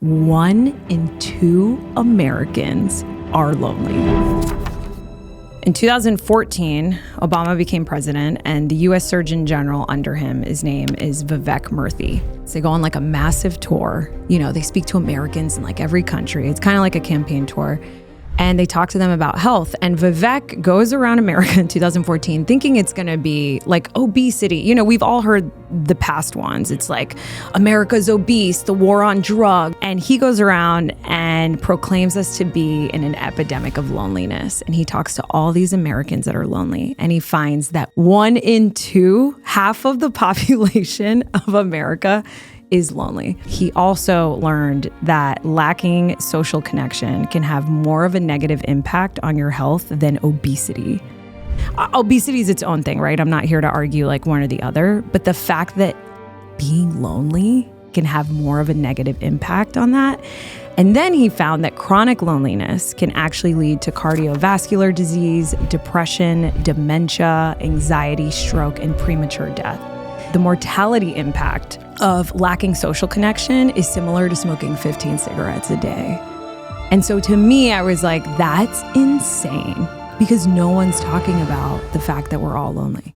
1 in 2 Americans are lonely. In 2014, Obama became president, and the U.S. Surgeon General under him, his name is Vivek Murthy. So they go on like a massive tour. You know, they speak to Americans in like every country. It's kind of like a campaign tour. And they talk to them about health. And Vivek goes around America in 2014 thinking it's going to be like obesity. You know, we've all heard the past ones. It's like America's obese, the war on drugs. And he goes around and proclaims us to be in an epidemic of loneliness. And he talks to all these Americans that are lonely. And he finds that 1 in 2, half of the population of America is lonely. He also learned that lacking social connection can have more of a negative impact on your health than obesity. Obesity is its own thing, right? I'm not here to argue like one or the other, but the fact that being lonely can have more of a negative impact on that. And then he found that chronic loneliness can actually lead to cardiovascular disease, depression, dementia, anxiety, stroke, and premature death. The mortality impact of lacking social connection is similar to smoking 15 cigarettes a day. And so to me, I was like, that's insane, because no one's talking about the fact that we're all lonely.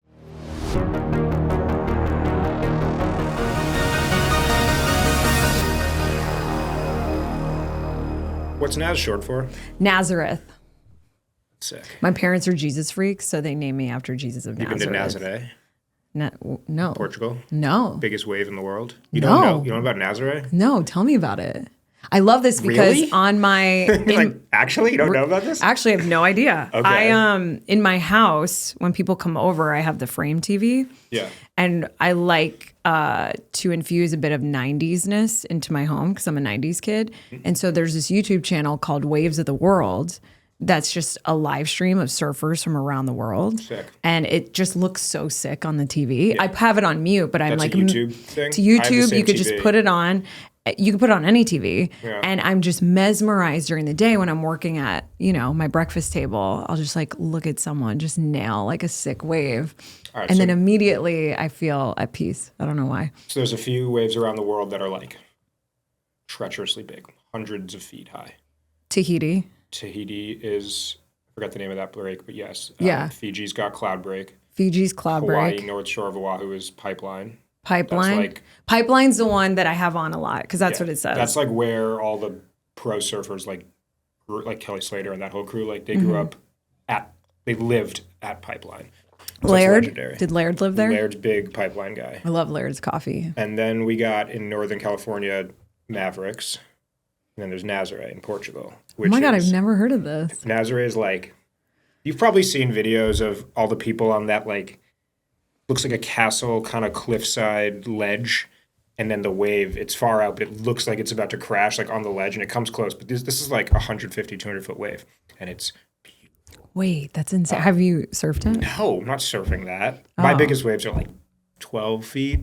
What's Naz short for? Nazareth. Sick. My parents are Jesus freaks, so they named me after Jesus of Nazareth. You've been to Nazareth? No. Portugal? No. Biggest wave in the world? No. You don't know about Nazareth? No, tell me about it. I love this because Really? on my... Actually? You don't know about this? Actually, I have no idea. Okay. In my house, when people come over, I have the frame TV. Yeah. And I like to infuse a bit of 90s-ness into my home because I'm a 90s kid. And so there's this YouTube channel called Waves of the World that's just a live stream of surfers from around the world. Sick. And it just looks so sick on the TV. Yeah. I have it on mute, but I'm That's like... a YouTube thing? To YouTube, you could TV. just put it on. You can put it on any TV. Yeah. And I'm just mesmerized during the day when I'm working at, you know, my breakfast table. I'll just like look at someone just nail like a sick wave. Right, and then immediately I feel at peace. I don't know why. So there's a few waves around the world that are like treacherously big, hundreds of feet high. Tahiti is, I forgot the name of that break, but yes. Yeah. Fiji's got cloud break. Fiji's cloud Hawaii, break. North Shore of Oahu is pipeline. Pipeline. Pipeline's the one that I have on a lot because that's what it says. That's like where all the pro surfers like Kelly Slater and that whole crew, like they grew up they lived at Pipeline. So Laird? Did Laird live there? Laird's big pipeline guy. I love Laird's coffee. And then we got in Northern California, Mavericks. And then there's Nazareth in Portugal. Oh my God, I've never heard of this. Nazareth is like, you've probably seen videos of all the people on that like, looks like a castle kind of cliffside ledge, and then the wave, it's far out, but it looks like it's about to crash like on the ledge, and it comes close. But this is like 150, 200-foot wave, and it's beautiful. Wait, that's insane. Have you surfed it? No, I'm not surfing that. My biggest waves are like 12 feet.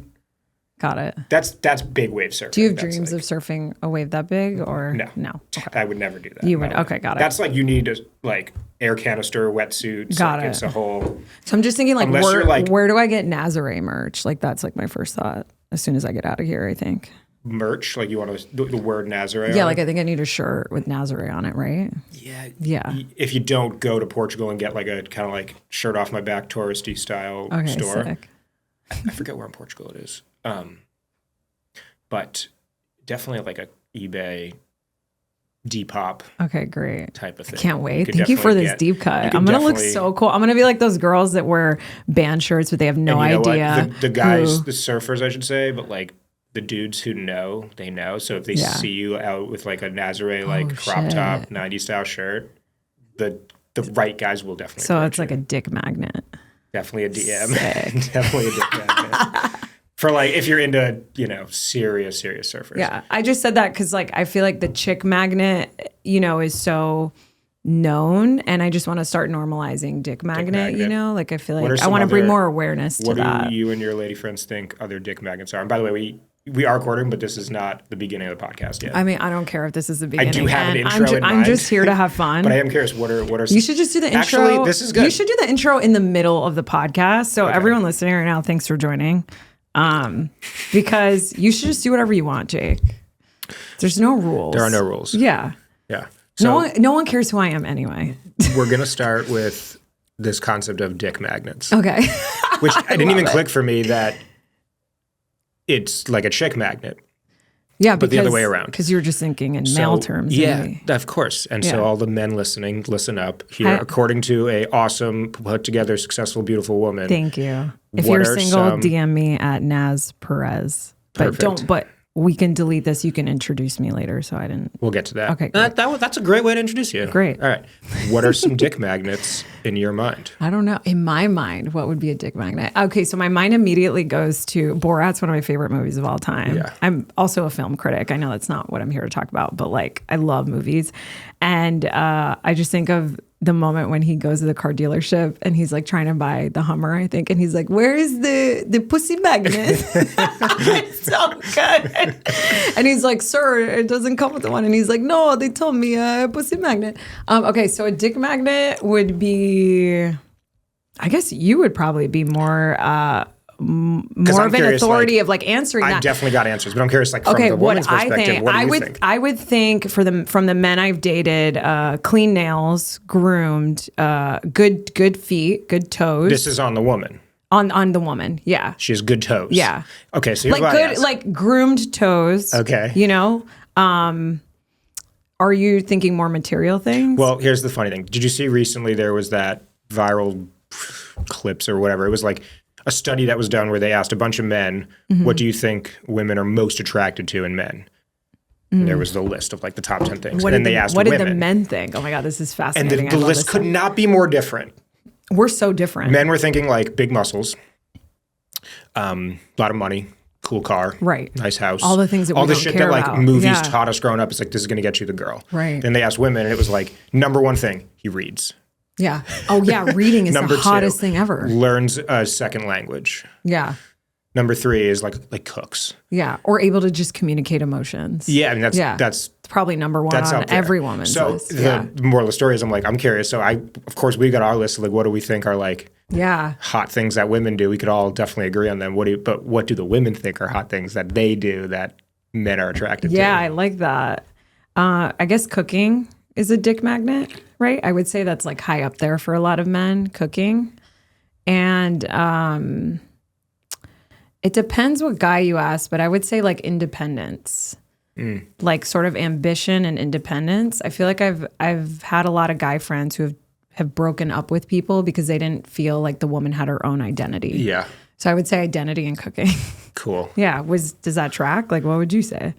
Got it. That's big wave surfing. Do you have dreams of surfing a wave that big or no? Okay. I would never do that. You would. Okay, got it. That's like you need a like air canister, wetsuits. Got like, it. It's a whole. So I'm just thinking like Unless where do I get Nazareth merch? Like that's like my first thought as soon as I get out of here, I think. Merch, like you want the word Nazareth. Yeah, on like it? I think I need a shirt with Nazareth on it, right? Yeah. If you don't go to Portugal and get like a kind of like shirt off my back touristy style store. Sick. I forget where in Portugal it is. But definitely like a eBay Depop. Okay, great. Type of thing. I can't wait. Thank you for this deep cut. I'm going to look so cool. I'm going to be like those girls that wear band shirts, but they have no idea. The guys, the surfers, I should say, but like the dudes who know, they know. So if they see you out with like a Nazareth, like crop top, 90s style shirt, the right guys will definitely. So it's like a dick magnet. Definitely a DM. Definitely a dick magnet. For like, if you're into, you know, serious surfers. Yeah. I just said that because like, I feel like the chick magnet, you know, is so known, and I just want to start normalizing dick magnet, you know? Like, I feel like I want to bring more awareness to that. What do you and your lady friends think other dick magnets are? And by the way, we are recording, but this is not the beginning of the podcast yet. I mean, I don't care if this is the beginning. I do have an intro in mind. I'm just here to have fun. But I am curious, what are You should just do the intro. Actually, this is good. You should do the intro in the middle of the podcast. So everyone listening right now, thanks for joining. Because you should just do whatever you want, Jake. There's no rules. There are no rules. Yeah. Yeah. So No one cares who I am anyway. we're going to start with this concept of dick magnets. Okay. Which I didn't even click for me that it's like a chick magnet. Yeah, but the other way around. Because you're just thinking in male terms. Yeah, maybe. of course. And so all the men listening, listen up. Here, according to a awesome, put together, successful, beautiful woman. Thank you. If you're single, DM me at Naz Perez. But we can delete this. You can introduce me later, so I didn't. We'll get to that. Okay, that's a great way to introduce you. Great. All right. What are some dick magnets in your mind? I don't know. In my mind, what would be a dick magnet? Okay, so my mind immediately goes to Borat's one of my favorite movies of all time. Yeah. I'm also a film critic. I know that's not what I'm here to talk about, but like I love movies. And I just think of the moment when he goes to the car dealership and he's like trying to buy the Hummer, I think, and he's like, "Where is the pussy magnet?" It's so good. And he's like, "Sir, it doesn't come with the one." And he's like, "No, they told me a pussy magnet." Okay, so a dick magnet would be, I guess you would probably be more of an authority of like answering that. I've definitely got answers, but I'm curious, like from the woman's perspective, what do you think? I would think from the men I've dated, clean nails, groomed, good feet, good toes. This is on the woman. On the woman, yeah. She has good toes. Yeah. Okay, so here's like what I good, ask. like groomed toes. Okay. You know, are you thinking more material things? Well, here's the funny thing. Did you see recently there was that viral clips or whatever? It was like a study that was done where they asked a bunch of men, what do you think women are most attracted to in men? And there was the list of like the top 10 things. What and then they asked women. What did the men think? Oh my God, this is fascinating. And the list could not be more different. We're so different. Men were thinking like big muscles, a lot of money, cool car, right, nice house. All the things that we all the don't shit care that like about. movies taught us growing up. It's like, this is going to get you the girl. Right. Then they asked women and it was like, number one thing, he reads. Yeah. Oh yeah, reading is the hottest thing ever. Learns a second language. Yeah. Number three is like cooks. Yeah, or able to just communicate emotions. Yeah, I mean that's probably number one on every woman's list. So the moral of the story is I'm curious. So of course we got our list of like what do we think are like hot things that women do. We could all definitely agree on them. But what do the women think are hot things that they do that men are attracted to? Yeah, I like that. I guess cooking is a dick magnet, right? I would say that's like high up there for a lot of men, cooking. And it depends what guy you ask, but I would say like independence. Like sort of ambition and independence. I feel like I've had a lot of guy friends who have broken up with people because they didn't feel like the woman had her own identity. Yeah. So I would say identity and cooking. Cool. Yeah. Does that track? Like, what would you say?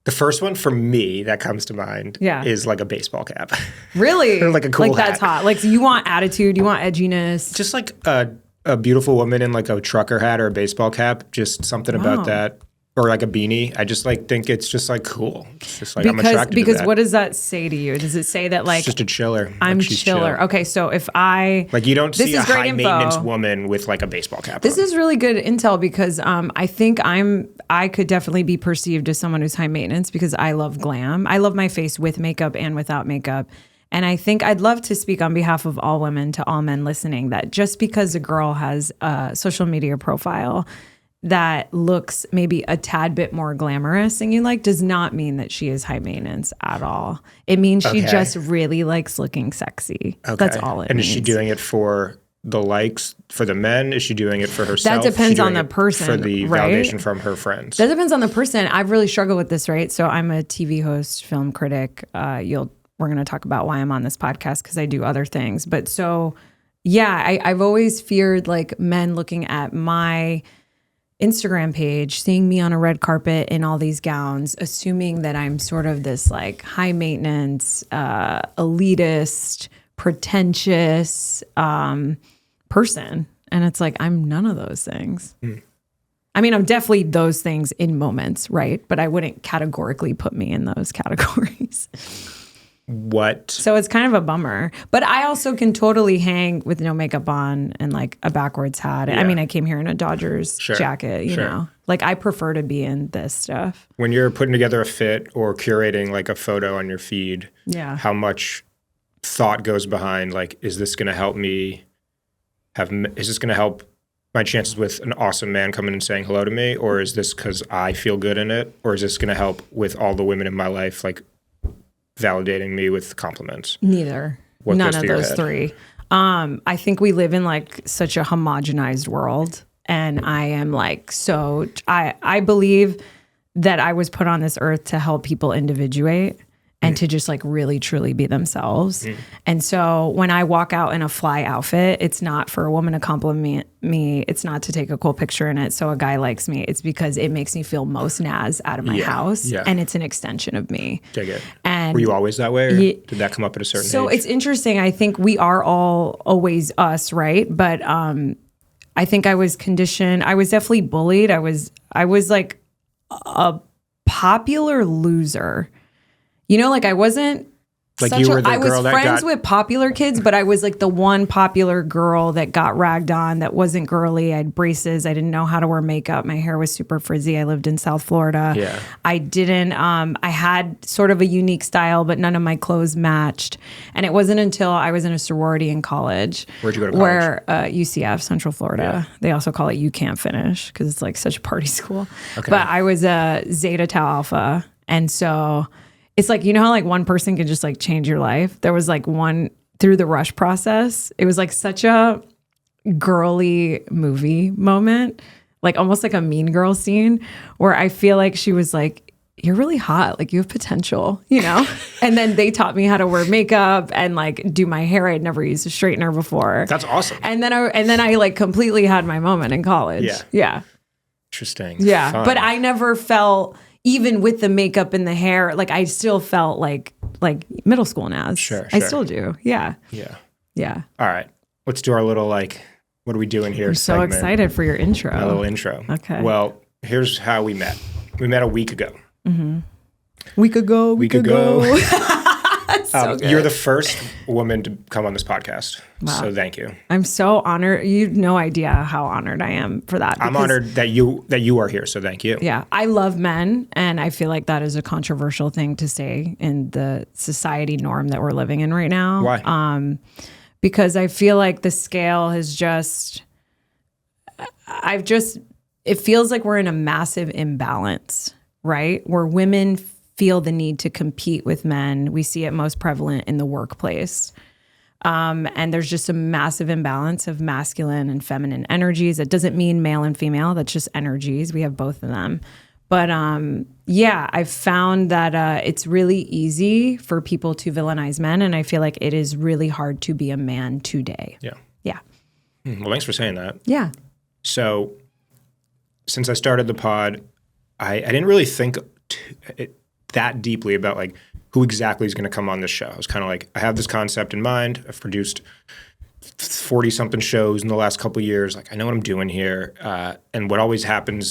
The first one for me that comes to mind is like a baseball cap. Really? Or like a cool hat. That's hot. Like, so you want attitude, you want edginess. Just like a beautiful woman in like a trucker hat or a baseball cap. Just something about that. Or like a beanie. I just like think it's just like cool. It's just like I'm attracted to that. Because what does that say to you? Does it say that like... It's just a chiller. I'm like chiller. Chill. Okay, so if I... Like you don't see a high maintenance woman with like a baseball cap This on. is really good intel because I think I could definitely be perceived as someone who's high maintenance because I love glam. I love my face with makeup and without makeup. And I think I'd love to speak on behalf of all women to all men listening that just because a girl has a social media profile that looks maybe a tad bit more glamorous than you like does not mean that she is high maintenance at all. It means she just really likes looking sexy. Okay. That's all it means. And is she doing it for the likes for the men? Is she doing it for herself? That depends on the person. For the validation from her friends. That depends on the person. I've really struggled with this, right? So I'm a TV host, film critic. We're going to talk about why I'm on this podcast because I do other things. But so, yeah, I've always feared like men looking at my Instagram page, seeing me on a red carpet in all these gowns, assuming that I'm sort of this like high maintenance, elitist, pretentious person. And it's like, I'm none of those things. I mean, I'm definitely those things in moments, right? But I wouldn't categorically put me in those categories. What? So it's kind of a bummer. But I also can totally hang with no makeup on and like a backwards hat. Yeah. I mean, I came here in a Dodgers jacket, you know. Like I prefer to be in this stuff. When you're putting together a fit or curating like a photo on your feed, how much thought goes behind like, is this going to help me my chances with an awesome man coming and saying hello to me, or is this because I feel good in it, or is this going to help with all the women in my life, like validating me with compliments? Neither. None of those three. I think we live in like such a homogenized world, and I am like, so I believe that I was put on this earth to help people individuate and to just like really truly be themselves. And so when I walk out in a fly outfit, it's not for a woman to compliment me. It's not to take a cool picture in it so a guy likes me. It's because it makes me feel most Naz out of my house. And it's an extension of me. Dig it. And were you always that way, or did that come up at a certain age? So it's interesting. I think we are all always us, right? But I think I was conditioned. I was definitely bullied. I was like a popular loser. You know, like I wasn't like you were the girl that I was friends with popular kids, but I was like the one popular girl that got ragged on that wasn't girly. I had braces. I didn't know how to wear makeup. My hair was super frizzy. I lived in South Florida. Yeah. I didn't, I had sort of a unique style, but none of my clothes matched. And it wasn't until I was in a sorority in college. Where'd you go to college? Where UCF, Central Florida. Yeah. They also call it You Can't Finish because it's like such a party school. Okay. But I was a Zeta Tau Alpha. And so it's like, you know how like one person can just like change your life? There was like one through the rush process. It was like such a girly movie moment, like almost like a Mean Girl scene where I feel like she was like, you're really hot. Like you have potential, you know? And then they taught me how to wear makeup and like do my hair. I'd never used a straightener before. That's awesome. And then I like completely had my moment in college. Yeah. Yeah. Interesting. Yeah. Fun. But I never felt, even with the makeup and the hair, like I still felt like middle school Naz. Sure. I still do. Yeah. Yeah. Yeah. All right. Let's do our little like, what are we doing here? I'm so excited for your intro. My little intro. Okay. Well, here's how we met. We met a week ago. Mm-hmm. Week ago. So you're the first woman to come on this podcast. Wow. So thank you. I'm so honored. You have no idea how honored I am for that. I'm honored that you are here. So thank you. Yeah. I love men. And I feel like that is a controversial thing to say in the society norm that we're living in right now. Why? Because I feel like the scale has it feels like we're in a massive imbalance, right? Where women feel the need to compete with men. We see it most prevalent in the workplace. And there's just a massive imbalance of masculine and feminine energies. It doesn't mean male and female. That's just energies. We have both of them. But I've found that it's really easy for people to villainize men. And I feel like it is really hard to be a man today. Yeah. Yeah. Well, thanks for saying that. Yeah. So since I started the pod, I didn't really think that deeply about like who exactly is going to come on this show. I was kind of like, I have this concept in mind. I've produced 40 something shows in the last couple of years. Like I know what I'm doing here. And what always happened,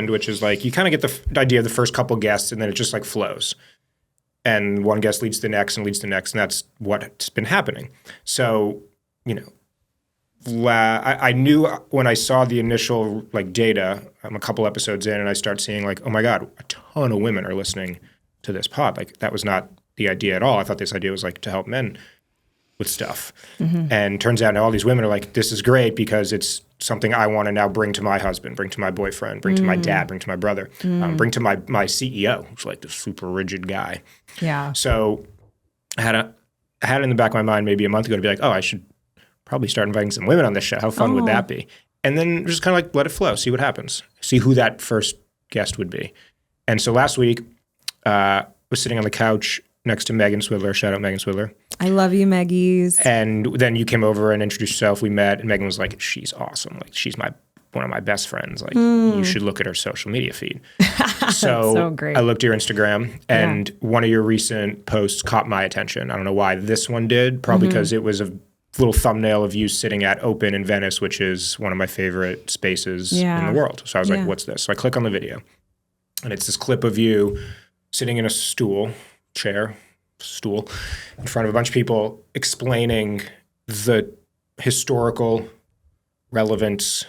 which is like, you kind of get the idea of the first couple guests and then it just like flows. And one guest leads to the next and leads to the next. And that's what's been happening. So, you know, I knew when I saw the initial like data, I'm a couple episodes in and I start seeing like, oh my God, a ton of women are listening to this pod. Like that was not the idea at all. I thought this idea was like to help men with stuff. Mm-hmm. And turns out now all these women are like, this is great because it's something I want to now bring to my husband, bring to my boyfriend, bring to my dad, bring to my brother, bring to my CEO, who's like this super rigid guy. Yeah. So I had it in the back of my mind maybe a month ago to be like, oh, I should probably start inviting some women on this show. How fun would that be? And then just kind of like let it flow, see what happens, see who that first guest would be. And so last week, I was sitting on the couch next to Megan Swidler. Shout out Megan Swidler. I love you, Meggies. And then you came over and introduced yourself. We met, and Megan was like, she's awesome. Like she's one of my best friends. Like you should look at her social media feed. So great. I looked at your Instagram, and one of your recent posts caught my attention. I don't know why this one did. Probably because it was a little thumbnail of you sitting at Open in Venice, which is one of my favorite spaces in the world. So I was like, what's this? So I click on the video, and it's this clip of you sitting in a stool in front of a bunch of people explaining the historical relevance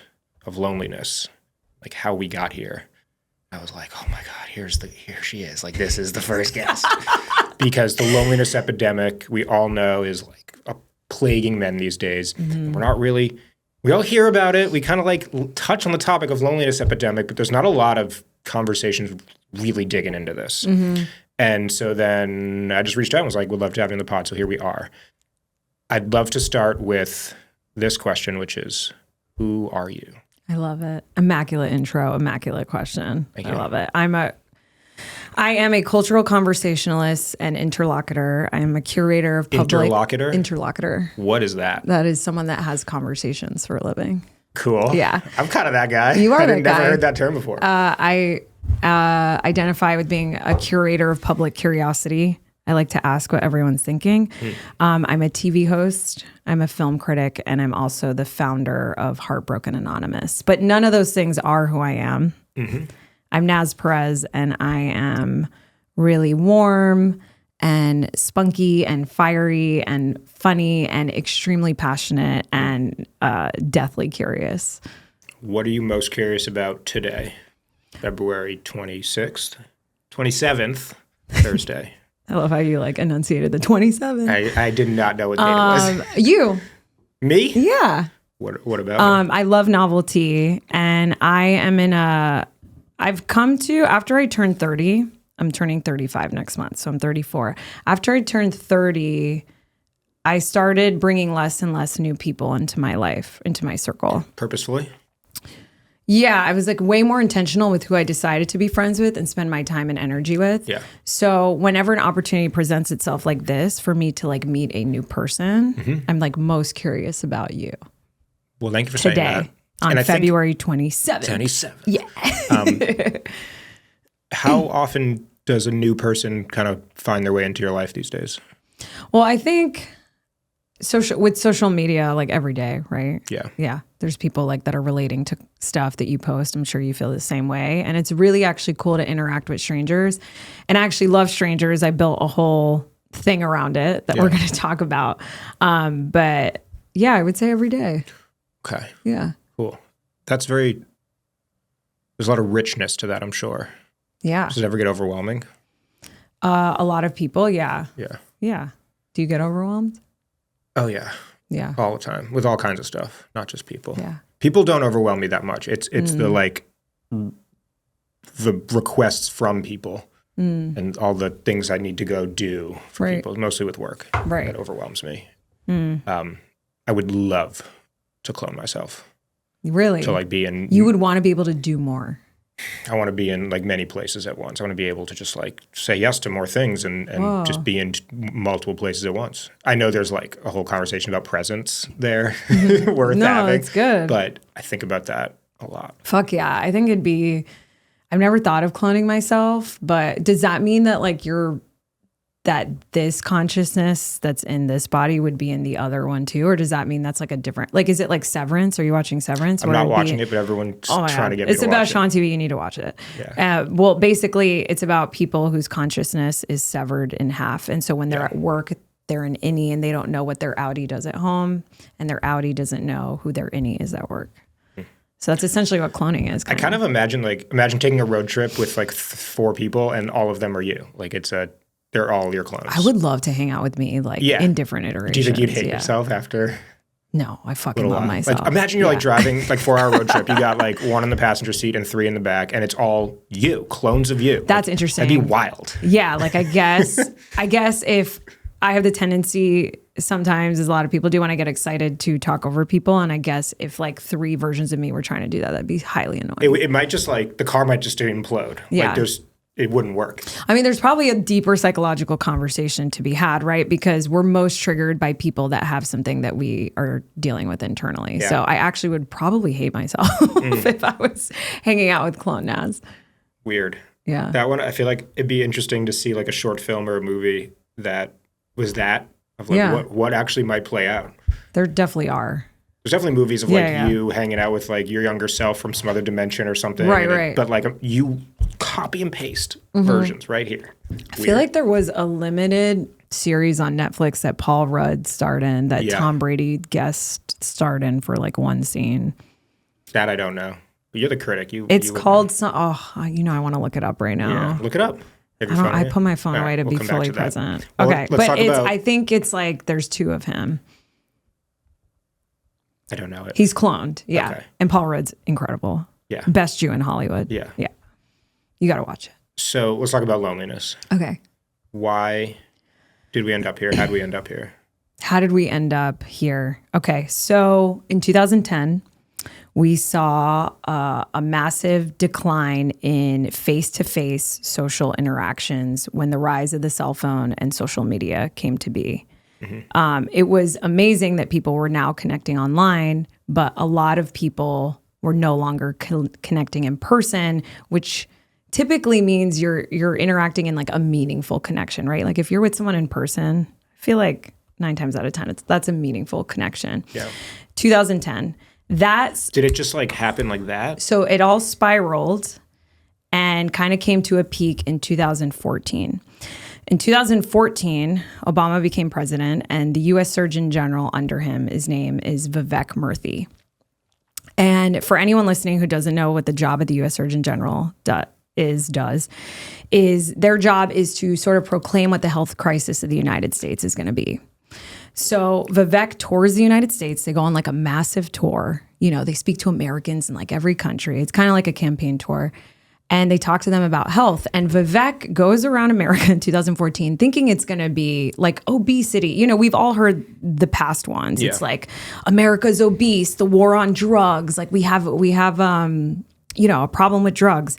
of loneliness, like how we got here. I was like, oh my God, here she is. Like this is the first guest. Because the loneliness epidemic, we all know, is like plaguing men these days. Mm-hmm. We're not really We all hear about it. We kind of like touch on the topic of loneliness epidemic, but there's not a lot of conversations really digging into this. And so then I just reached out and was like, would love to have you on the pod. So here we are. I'd love to start with this question, which is, who are you? I love it. Immaculate intro, immaculate question. Thank you. I love it. I am a cultural conversationalist and interlocutor. I am a curator of public... Interlocutor? Interlocutor. What is that? That is someone that has conversations for a living. Cool. Yeah. I'm kind of that guy. You are that guy. I've never heard that term before. I identify with being a curator of public curiosity. I like to ask what everyone's thinking. I'm a TV host, I'm a film critic, and I'm also the founder of Heartbroken Anonymous. But none of those things are who I am. I'm Naz Perez, and I am really warm and spunky and fiery and funny and extremely passionate and deathly curious. What are you most curious about today? February 26th? 27th, Thursday. I love how you like enunciated the 27. I did not know what date it was. You. Me? Yeah. What about me? I love novelty, and I am I've come to, after I turned 30, I'm turning 35 next month, so I'm 34. After I turned 30, I started bringing less and less new people into my life, into my circle. Purposefully? Yeah, I was like way more intentional with who I decided to be friends with and spend my time and energy with. Yeah. So whenever an opportunity presents itself like this for me to like meet a new person, I'm like most curious about you. Well, thank you for saying that. Today, on February 27th. 27th. Yeah. How often does a new person kind of find their way into your life these days? Well, I think with social media, like every day, right? Yeah. Yeah. There's people like that are relating to stuff that you post. I'm sure you feel the same way. And it's really actually cool to interact with strangers. And I actually love strangers. I built a whole thing around it that we're going to talk about. But yeah, I would say every day. Okay. Yeah. Cool. There's a lot of richness to that, I'm sure. Yeah. Does it ever get overwhelming? A lot of people. Yeah. Yeah. Yeah. Do you get overwhelmed? Oh, yeah. Yeah. All the time with all kinds of stuff, not just people. Yeah. People don't overwhelm me that much. It's the like the requests from people and all the things I need to go do for people, mostly with work. Right. That overwhelms me. I would love to clone myself. Really? To like be in. You would want to be able to do more. I want to be in like many places at once. I want to be able to just like say yes to more things and just be in multiple places at once. I know there's like a whole conversation about presence there worth having. No, it's good. But I think about that a lot. Fuck yeah. I think I've never thought of cloning myself, but does that mean that like that this consciousness that's in this body would be in the other one too? Or does that mean that's like a different, like, is it like Severance? Are you watching Severance? I'm not watching it, but everyone's trying to get me It's to about watch Sean TV. You need to watch it. Yeah. Well, basically it's about people whose consciousness is severed in half. And so when they're at work, they're an innie and they don't know what their outie does at home. And their outie doesn't know who their innie is at work. So that's essentially what cloning is. I kind of imagine taking a road trip with like 4 people and all of them are you. Like they're all your clones. I would love to hang out with me in different iterations. Do you think you'd hate yourself after? No, I fucking love myself. Like, imagine you're like driving like 4-hour road trip. You got like 1 in the passenger seat and 3 in the back, and it's all you, clones of you. That's interesting. That'd be wild. Yeah, like I guess if I have the tendency sometimes, as a lot of people do, when I get excited to talk over people, and I guess if like 3 versions of me were trying to do that, that'd be highly annoying. It might just like the car might just implode. Yeah. Like it wouldn't work. I mean, there's probably a deeper psychological conversation to be had, right? Because we're most triggered by people that have something that we are dealing with internally. Yeah. So I actually would probably hate myself if I was hanging out with Clone Naz. Weird. Yeah. That one, I feel like it'd be interesting to see like a short film or a movie that was that of like what actually might play out. There definitely are. There's definitely movies of you hanging out with like your younger self from some other dimension or something. Right. But like you copy and paste versions right here. I feel like there was a limited series on Netflix that Paul Rudd starred in that Tom Brady guest starred in for like one scene. That I don't know. But you're the critic. It's called I want to look it up right now. Yeah, look it up. I put my phone away to be fully present. Well, okay, but I think it's like there's 2 of him. I don't know it. He's cloned. Yeah. Okay. And Paul Rudd's incredible. Yeah. Best Jew in Hollywood. Yeah. Yeah. You got to watch it. So let's talk about loneliness. Okay. Why did we end up here? How did we end up here? How did we end up here? Okay. So in 2010, we saw a massive decline in face-to-face social interactions when the rise of the cell phone and social media came to be. It was amazing that people were now connecting online, but a lot of people were no longer connecting in person, which typically means you're interacting in like a meaningful connection, right? Like if you're with someone in person, I feel like 9 times out of 10, that's a meaningful connection. Yeah. 2010. Did it just like happen like that? So it all spiraled and kind of came to a peak in 2014. In 2014, Obama became president, and the U.S. Surgeon General under him, his name is Vivek Murthy. And for anyone listening who doesn't know what the job of the U.S. Surgeon General is their job is to sort of proclaim what the health crisis of the United States is going to be. So Vivek tours the United States. They go on like a massive tour. You know, they speak to Americans in like every country. It's kind of like a campaign tour. And they talk to them about health. And Vivek goes around America in 2014 thinking it's going to be like obesity. You know, we've all heard the past ones. Yeah. It's like America's obese, the war on drugs. Like we have a problem with drugs.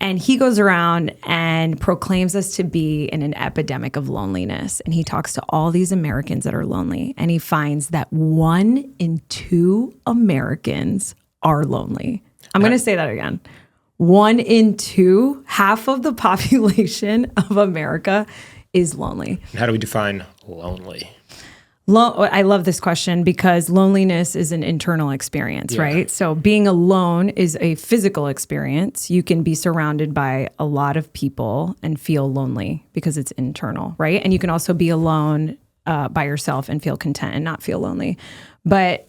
And he goes around and proclaims us to be in an epidemic of loneliness. And he talks to all these Americans that are lonely. And he finds that 1 in 2 Americans are lonely. I'm going to say that again. 1 in 2, half of the population of America is lonely. How do we define lonely? I love this question because loneliness is an internal experience, right? So being alone is a physical experience. You can be surrounded by a lot of people and feel lonely because it's internal, right? And you can also be alone by yourself and feel content and not feel lonely. But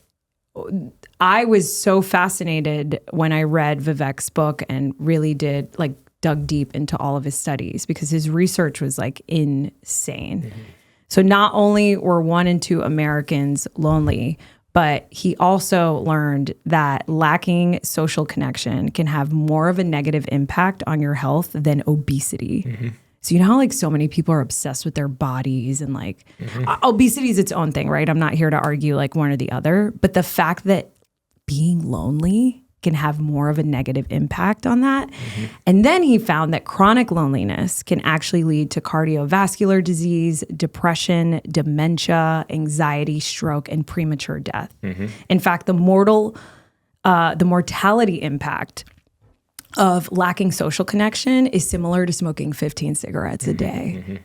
I was so fascinated when I read Vivek's book and really dug deep into all of his studies because his research was like insane. Mm-hmm. So not only were 1 in 2 Americans lonely, but he also learned that lacking social connection can have more of a negative impact on your health than obesity. Mm-hmm. So you know how like so many people are obsessed with their bodies and like obesity is its own thing, right? I'm not here to argue like one or the other, but the fact that being lonely can have more of a negative impact on that. Mm-hmm. And then he found that chronic loneliness can actually lead to cardiovascular disease, depression, dementia, anxiety, stroke, and premature death. Mm-hmm. In fact, the mortality impact of lacking social connection is similar to smoking 15 cigarettes a day. Mm-hmm.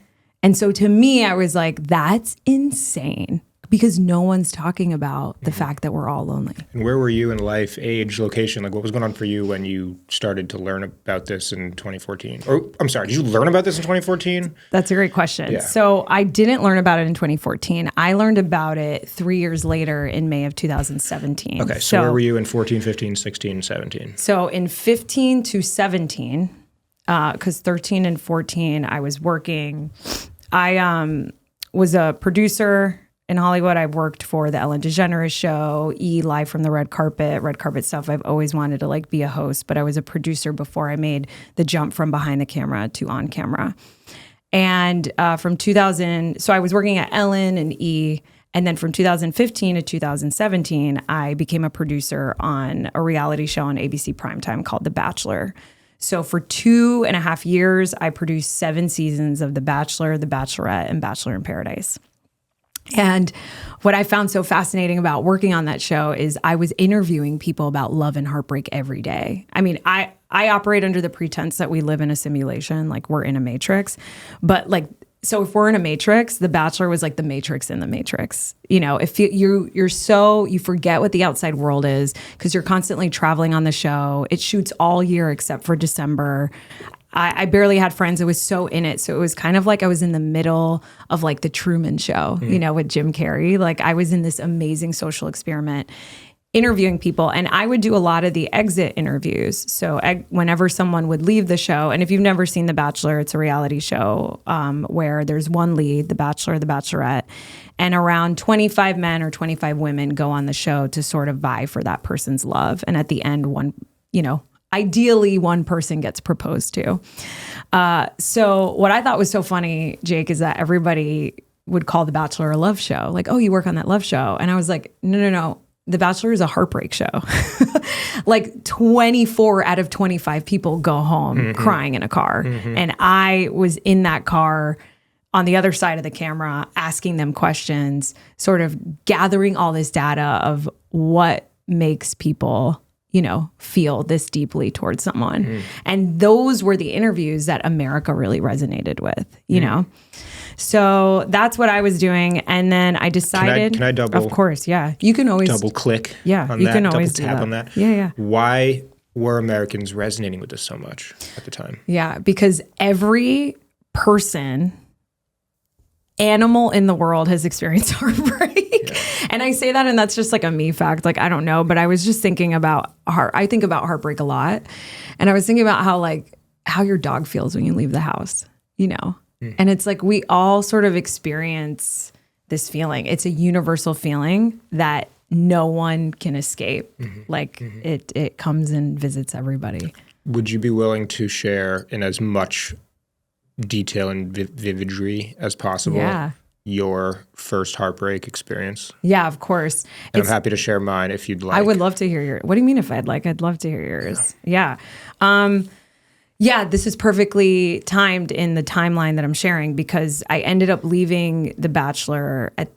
And so to me, I was like, that's insane. Because no one's talking about the fact that we're all lonely. And where were you in life, age, location? Like, what was going on for you when you started to learn about this in 2014? Or, I'm sorry, did you learn about this in 2014? That's a great question. Yeah. So I didn't learn about it in 2014. I learned about it 3 years later in May of 2017. Okay, so where were you in 14, 15, 16, 17? So in 15 to 17, because 13 and 14, I was working. I was a producer in Hollywood. I worked for the Ellen DeGeneres show, Live from the red carpet stuff. I've always wanted to like be a host, but I was a producer before I made the jump from behind the camera to on camera. And from 2000, so I was working at Ellen and and then from 2015 to 2017, I became a producer on a reality show on ABC Primetime called The Bachelor. So for 2.5 years, I produced 7 seasons of The Bachelor, The Bachelorette, and Bachelor in Paradise. And what I found so fascinating about working on that show is I was interviewing people about love and heartbreak every day. I mean, I operate under the pretense that we live in a simulation, like we're in a matrix. But like, so if we're in a matrix, The Bachelor was like the matrix in the matrix. You know, if you forget what the outside world is because you're constantly traveling on the show. It shoots all year except for December. I barely had friends. I was so in it. So it was kind of like I was in the middle of like the Truman Show, you know, with Jim Carrey. Like I was in this amazing social experiment. interviewing people, and I would do a lot of the exit interviews. So whenever someone would leave the show, and if you've never seen The Bachelor, it's a reality show where there's one lead, the Bachelor, the Bachelorette, and around 25 men or 25 women go on the show to sort of vie for that person's love. And at the end, ideally one person gets proposed to. So what I thought was so funny, Jake, is that everybody would call The Bachelor a love show. Like, oh, you work on that love show. And I was like, no. The Bachelor is a heartbreak show. Like 24 out of 25 people go home crying in a car. And I was in that car on the other side of the camera, asking them questions, sort of gathering all this data of what makes people, feel this deeply towards someone. And those were the interviews that America really resonated with, you know? So that's what I was doing. And then I decided. Can I double? Of course, yeah. You can always. Double click. Yeah, on you that, can always double tap do on that. Yeah. Why were Americans resonating with this so much at the time? Yeah, because every animal in the world has experienced heartbreak. Yeah. And I say that, and that's just like a me fact. Like, I don't know, but I was just thinking about I think about heartbreak a lot. And I was thinking about how your dog feels when you leave the house, And it's like we all sort of experience this feeling. It's a universal feeling that no one can escape. It comes and visits everybody. Would you be willing to share in as much detail and vividry as possible your first heartbreak experience? Yeah, of course. And I'm happy to share mine if you'd like. I would love to hear yours. What do you mean if I'd like? I'd love to hear yours. Yeah. Yeah, this is perfectly timed in the timeline that I'm sharing because I ended up leaving The Bachelor at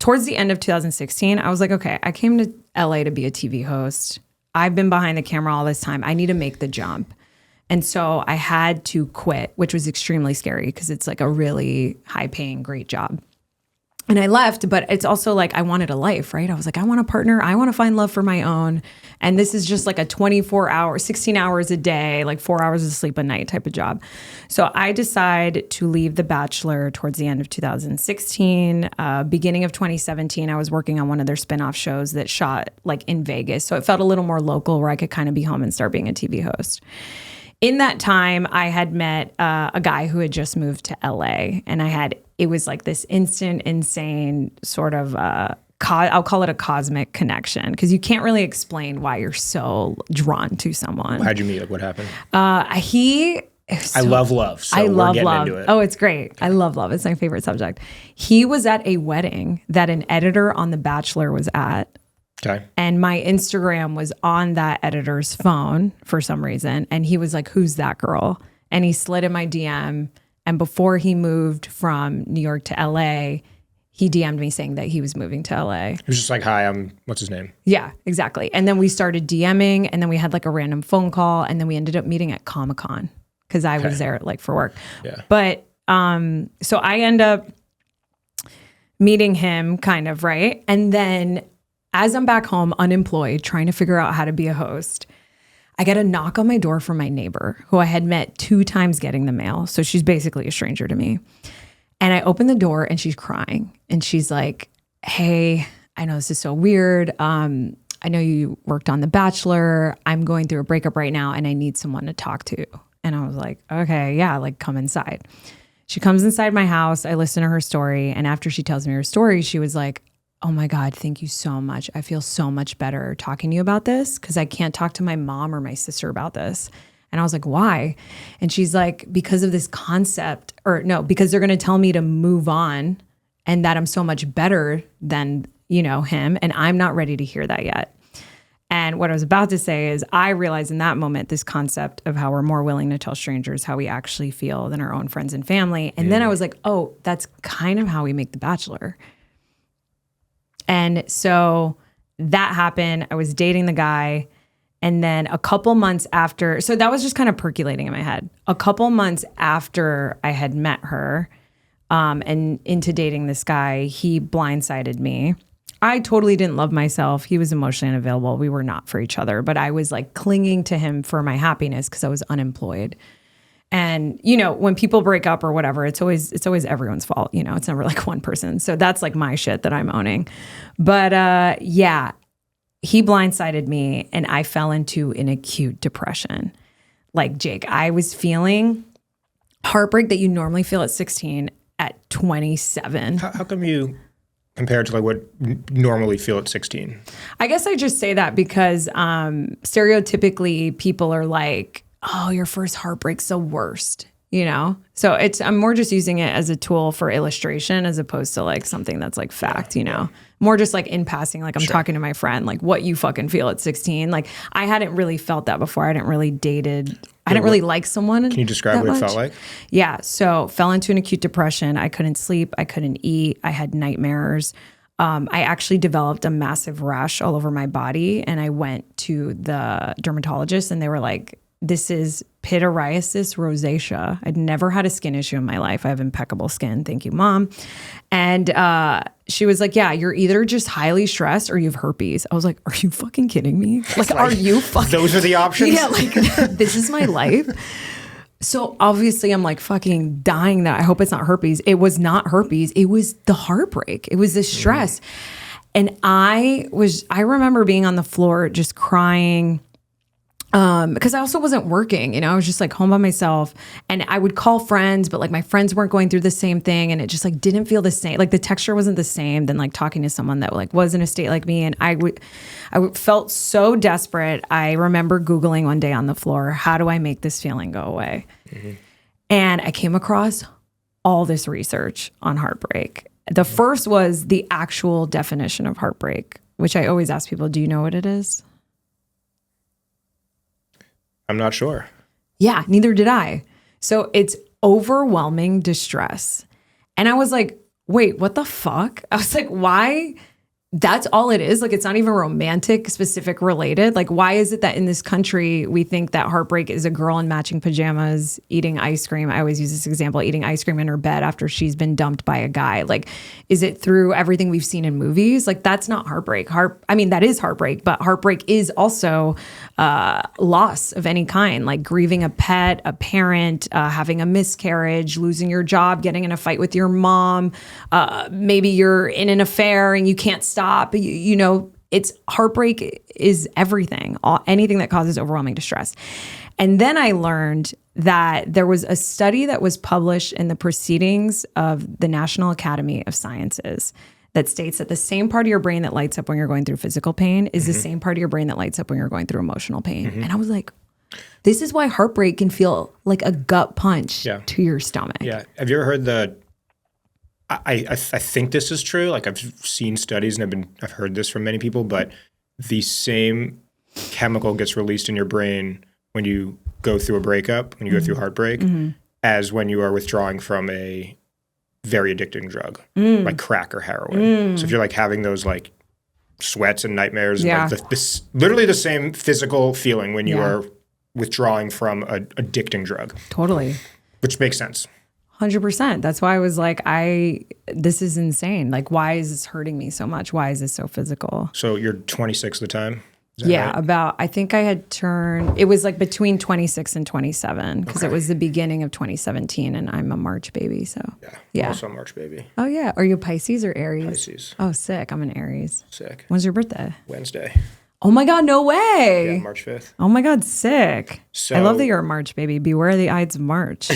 towards the end of 2016. I was like, okay, I came to LA to be a TV host. I've been behind the camera all this time. I need to make the jump. And so I had to quit, which was extremely scary because it's like a really high-paying, great job. And I left, but it's also like I wanted a life, right? I was like, I want a partner. I want to find love for my own. And this is just like a 24-hour, 16 hours a day, like 4 hours of sleep a night type of job. So I decided to leave The Bachelor towards the end of 2016. Beginning of 2017, I was working on one of their spinoff shows that shot like in Vegas. So it felt a little more local where I could kind of be home and start being a TV host. In that time, I had met a guy who had just moved to LA, and it was like this instant, insane sort of, I'll call it a cosmic connection, because you can't really explain why you're so drawn to someone. How'd you meet? Like, what happened? I love love. So I love getting love. Into it. Oh, it's great. I love love. It's my favorite subject. He was at a wedding that an editor on The Bachelor was at. Okay. And my Instagram was on that editor's phone for some reason. And he was like, who's that girl? And he slid in my DM. And before he moved from New York to LA, he DM'd me saying that he was moving to LA. He was just like, hi, what's his name? Yeah, exactly. And then we started DMing, and then we had like a random phone call, and then we ended up meeting at Comic-Con because I was there like for work. Yeah. But so I end up meeting him kind of, right? And then as I'm back home, unemployed, trying to figure out how to be a host, I get a knock on my door from my neighbor who I had met 2 times getting the mail. So she's basically a stranger to me. And I open the door and she's crying. And she's like, hey, I know this is so weird. I know you worked on The Bachelor. I'm going through a breakup right now and I need someone to talk to. And I was like, okay, yeah, like come inside. She comes inside my house. I listen to her story. And after she tells me her story, she was like, oh my God, thank you so much. I feel so much better talking to you about this because I can't talk to my mom or my sister about this. And I was like, why? And she's like, because of this concept, because they're going to tell me to move on and that I'm so much better than, him. And I'm not ready to hear that yet. And what I was about to say is I realized in that moment, this concept of how we're more willing to tell strangers how we actually feel than our own friends and family. And then I was like, oh, that's kind of how we make The Bachelor. And so that happened. I was dating the guy. And then a couple months after, so that was just kind of percolating in my head. A couple months after I had met her and into dating this guy, he blindsided me. I totally didn't love myself. He was emotionally unavailable. We were not for each other, but I was like clinging to him for my happiness because I was unemployed. And, when people break up or whatever, it's always everyone's fault. It's never like one person. So that's like my shit that I'm owning. But he blindsided me and I fell into an acute depression. Like, Jake, I was feeling heartbreak that you normally feel at 16 at 27. How come you compared to like what normally feel at 16? I guess I just say that because stereotypically people are like, oh, your first heartbreak's the worst, you know? So I'm more just using it as a tool for illustration as opposed to like something that's like fact, you know? More just like in passing, like I'm talking to my friend, like what you fucking feel at 16. Like I hadn't really felt that before. I hadn't really dated. I didn't really like someone. Can you describe what it felt like? Yeah. So fell into an acute depression. I couldn't sleep. I couldn't eat. I had nightmares. I actually developed a massive rash all over my body. And I went to the dermatologist and they were like, this is pityriasis rosacea. I'd never had a skin issue in my life. I have impeccable skin. Thank you, Mom. And she was like, yeah, you're either just highly stressed or you have herpes. I was like, are you fucking kidding me? Like, are you fucking... Those are the options? Yeah, like, this is my life. So obviously I'm like fucking dying that I hope it's not herpes. It was not herpes. It was the heartbreak. It was the stress. And I remember being on the floor just crying, because I also wasn't working, you know, I was just like home by myself and I would call friends, but like my friends weren't going through the same thing and it just like didn't feel the same. Like the texture wasn't the same than like talking to someone that like was in a state like me. And I felt so desperate. I remember Googling one day on the floor, how do I make this feeling go away? And I came across all this research on heartbreak. The first was the actual definition of heartbreak, which I always ask people, do you know what it is? I'm not sure. Yeah, neither did I. So it's overwhelming distress. And I was like, wait, what the fuck? I was like, why? That's all it is? Like, it's not even romantic, specific related. Like, why is it that in this country, we think that heartbreak is a girl in matching pajamas eating ice cream? I always use this example, eating ice cream in her bed after she's been dumped by a guy. Like, is it through everything we've seen in movies? Like, that's not heartbreak. I mean, that is heartbreak, but heartbreak is also loss of any kind, like grieving a pet, a parent, having a miscarriage, losing your job, getting in a fight with your mom. Maybe you're in an affair and you can't stop. You know, it's heartbreak is everything, anything that causes overwhelming distress. And then I learned that there was a study that was published in the Proceedings of the National Academy of Sciences that states that the same part of your brain that lights up when you're going through physical pain is the same part of your brain that lights up when you're going through emotional pain. And I was like, this is why heartbreak can feel like a gut punch to your stomach. Yeah. Have you ever heard I think this is true. Like I've seen studies and I've heard this from many people, but the same chemical gets released in your brain when you go through a breakup, when you go through heartbreak, as when you are withdrawing from a very addicting drug, like crack or heroin. So if you're like having those like sweats and nightmares, and like this literally the same physical feeling when you are withdrawing from a addicting drug. Totally. Which makes sense. 100%. That's why I was like, this is insane. Like, why is this hurting me so much? Why is this so physical? So you're 26 at the time? Yeah, right? I think I had it was like between 26 and 27 because it was the beginning of 2017 and I'm a March baby. So yeah. Also a March baby. Oh yeah. Are you Pisces or Aries? Pisces. Oh, sick. I'm an Aries. Sick. When's your birthday? Wednesday. Oh my God, no way. Yeah, March 5th. Oh my God, sick. So, I love that you're a March baby. Beware the Ides of March.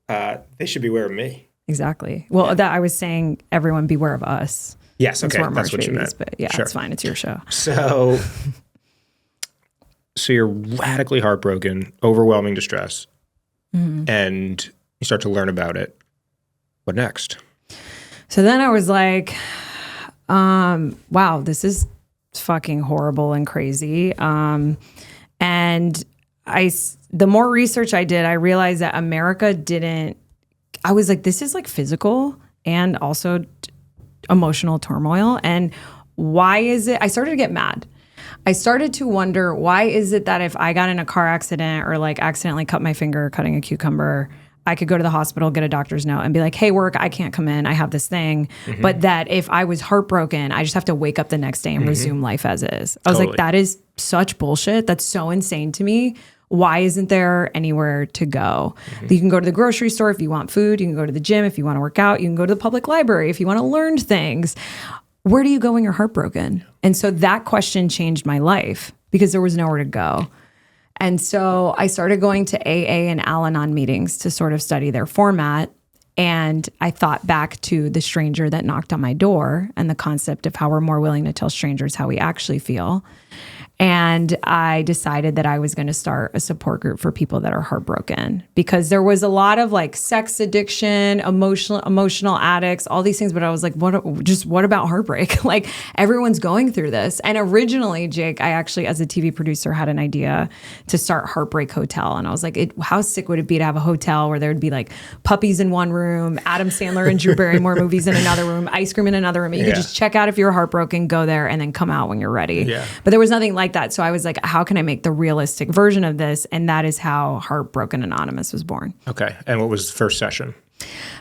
They should beware of me. Exactly. Well, that I was saying, everyone beware of us. Yes, okay, that's what you meant. But yeah, it's fine. It's your show. So you're radically heartbroken, overwhelming distress, and you start to learn about it. What next? So then I was like, wow, this is fucking horrible and crazy. And the more research I did, I realized that America I was like, this is like physical and also emotional turmoil. And why is it? I started to get mad. I started to wonder, why is it that if I got in a car accident or like accidentally cut my finger cutting a cucumber, I could go to the hospital, get a doctor's note and be like, hey, work, I can't come in. I have this thing. But that if I was heartbroken, I just have to wake up the next day and resume life as is. I was like, that is such bullshit. That's so insane to me. Why isn't there anywhere to go? You can go to the grocery store if you want food. You can go to the gym if you want to work out. You can go to the public library if you want to learn things. where do you go when you're heartbroken? And so that question changed my life because there was nowhere to go. And so I started going to AA and Al-Anon meetings to sort of study their format. And I thought back to the stranger that knocked on my door and the concept of how we're more willing to tell strangers how we actually feel. And I decided that I was going to start a support group for people that are heartbroken, because there was a lot of like sex addiction, emotional addicts, all these things. But I was like, what about heartbreak? Like, everyone's going through this. And originally, Jake, I actually, as a TV producer, had an idea to start Heartbreak Hotel. And I was like, how sick would it be to have a hotel where there would be like puppies in one room, Adam Sandler and Drew Barrymore movies in another room, ice cream in another room. You could just check out if you're heartbroken, go there, and then come out when you're ready. Yeah. But there was nothing like that. So I was like, how can I make the realistic version of this? And that is how Heartbroken Anonymous was born. Okay. And what was the first session?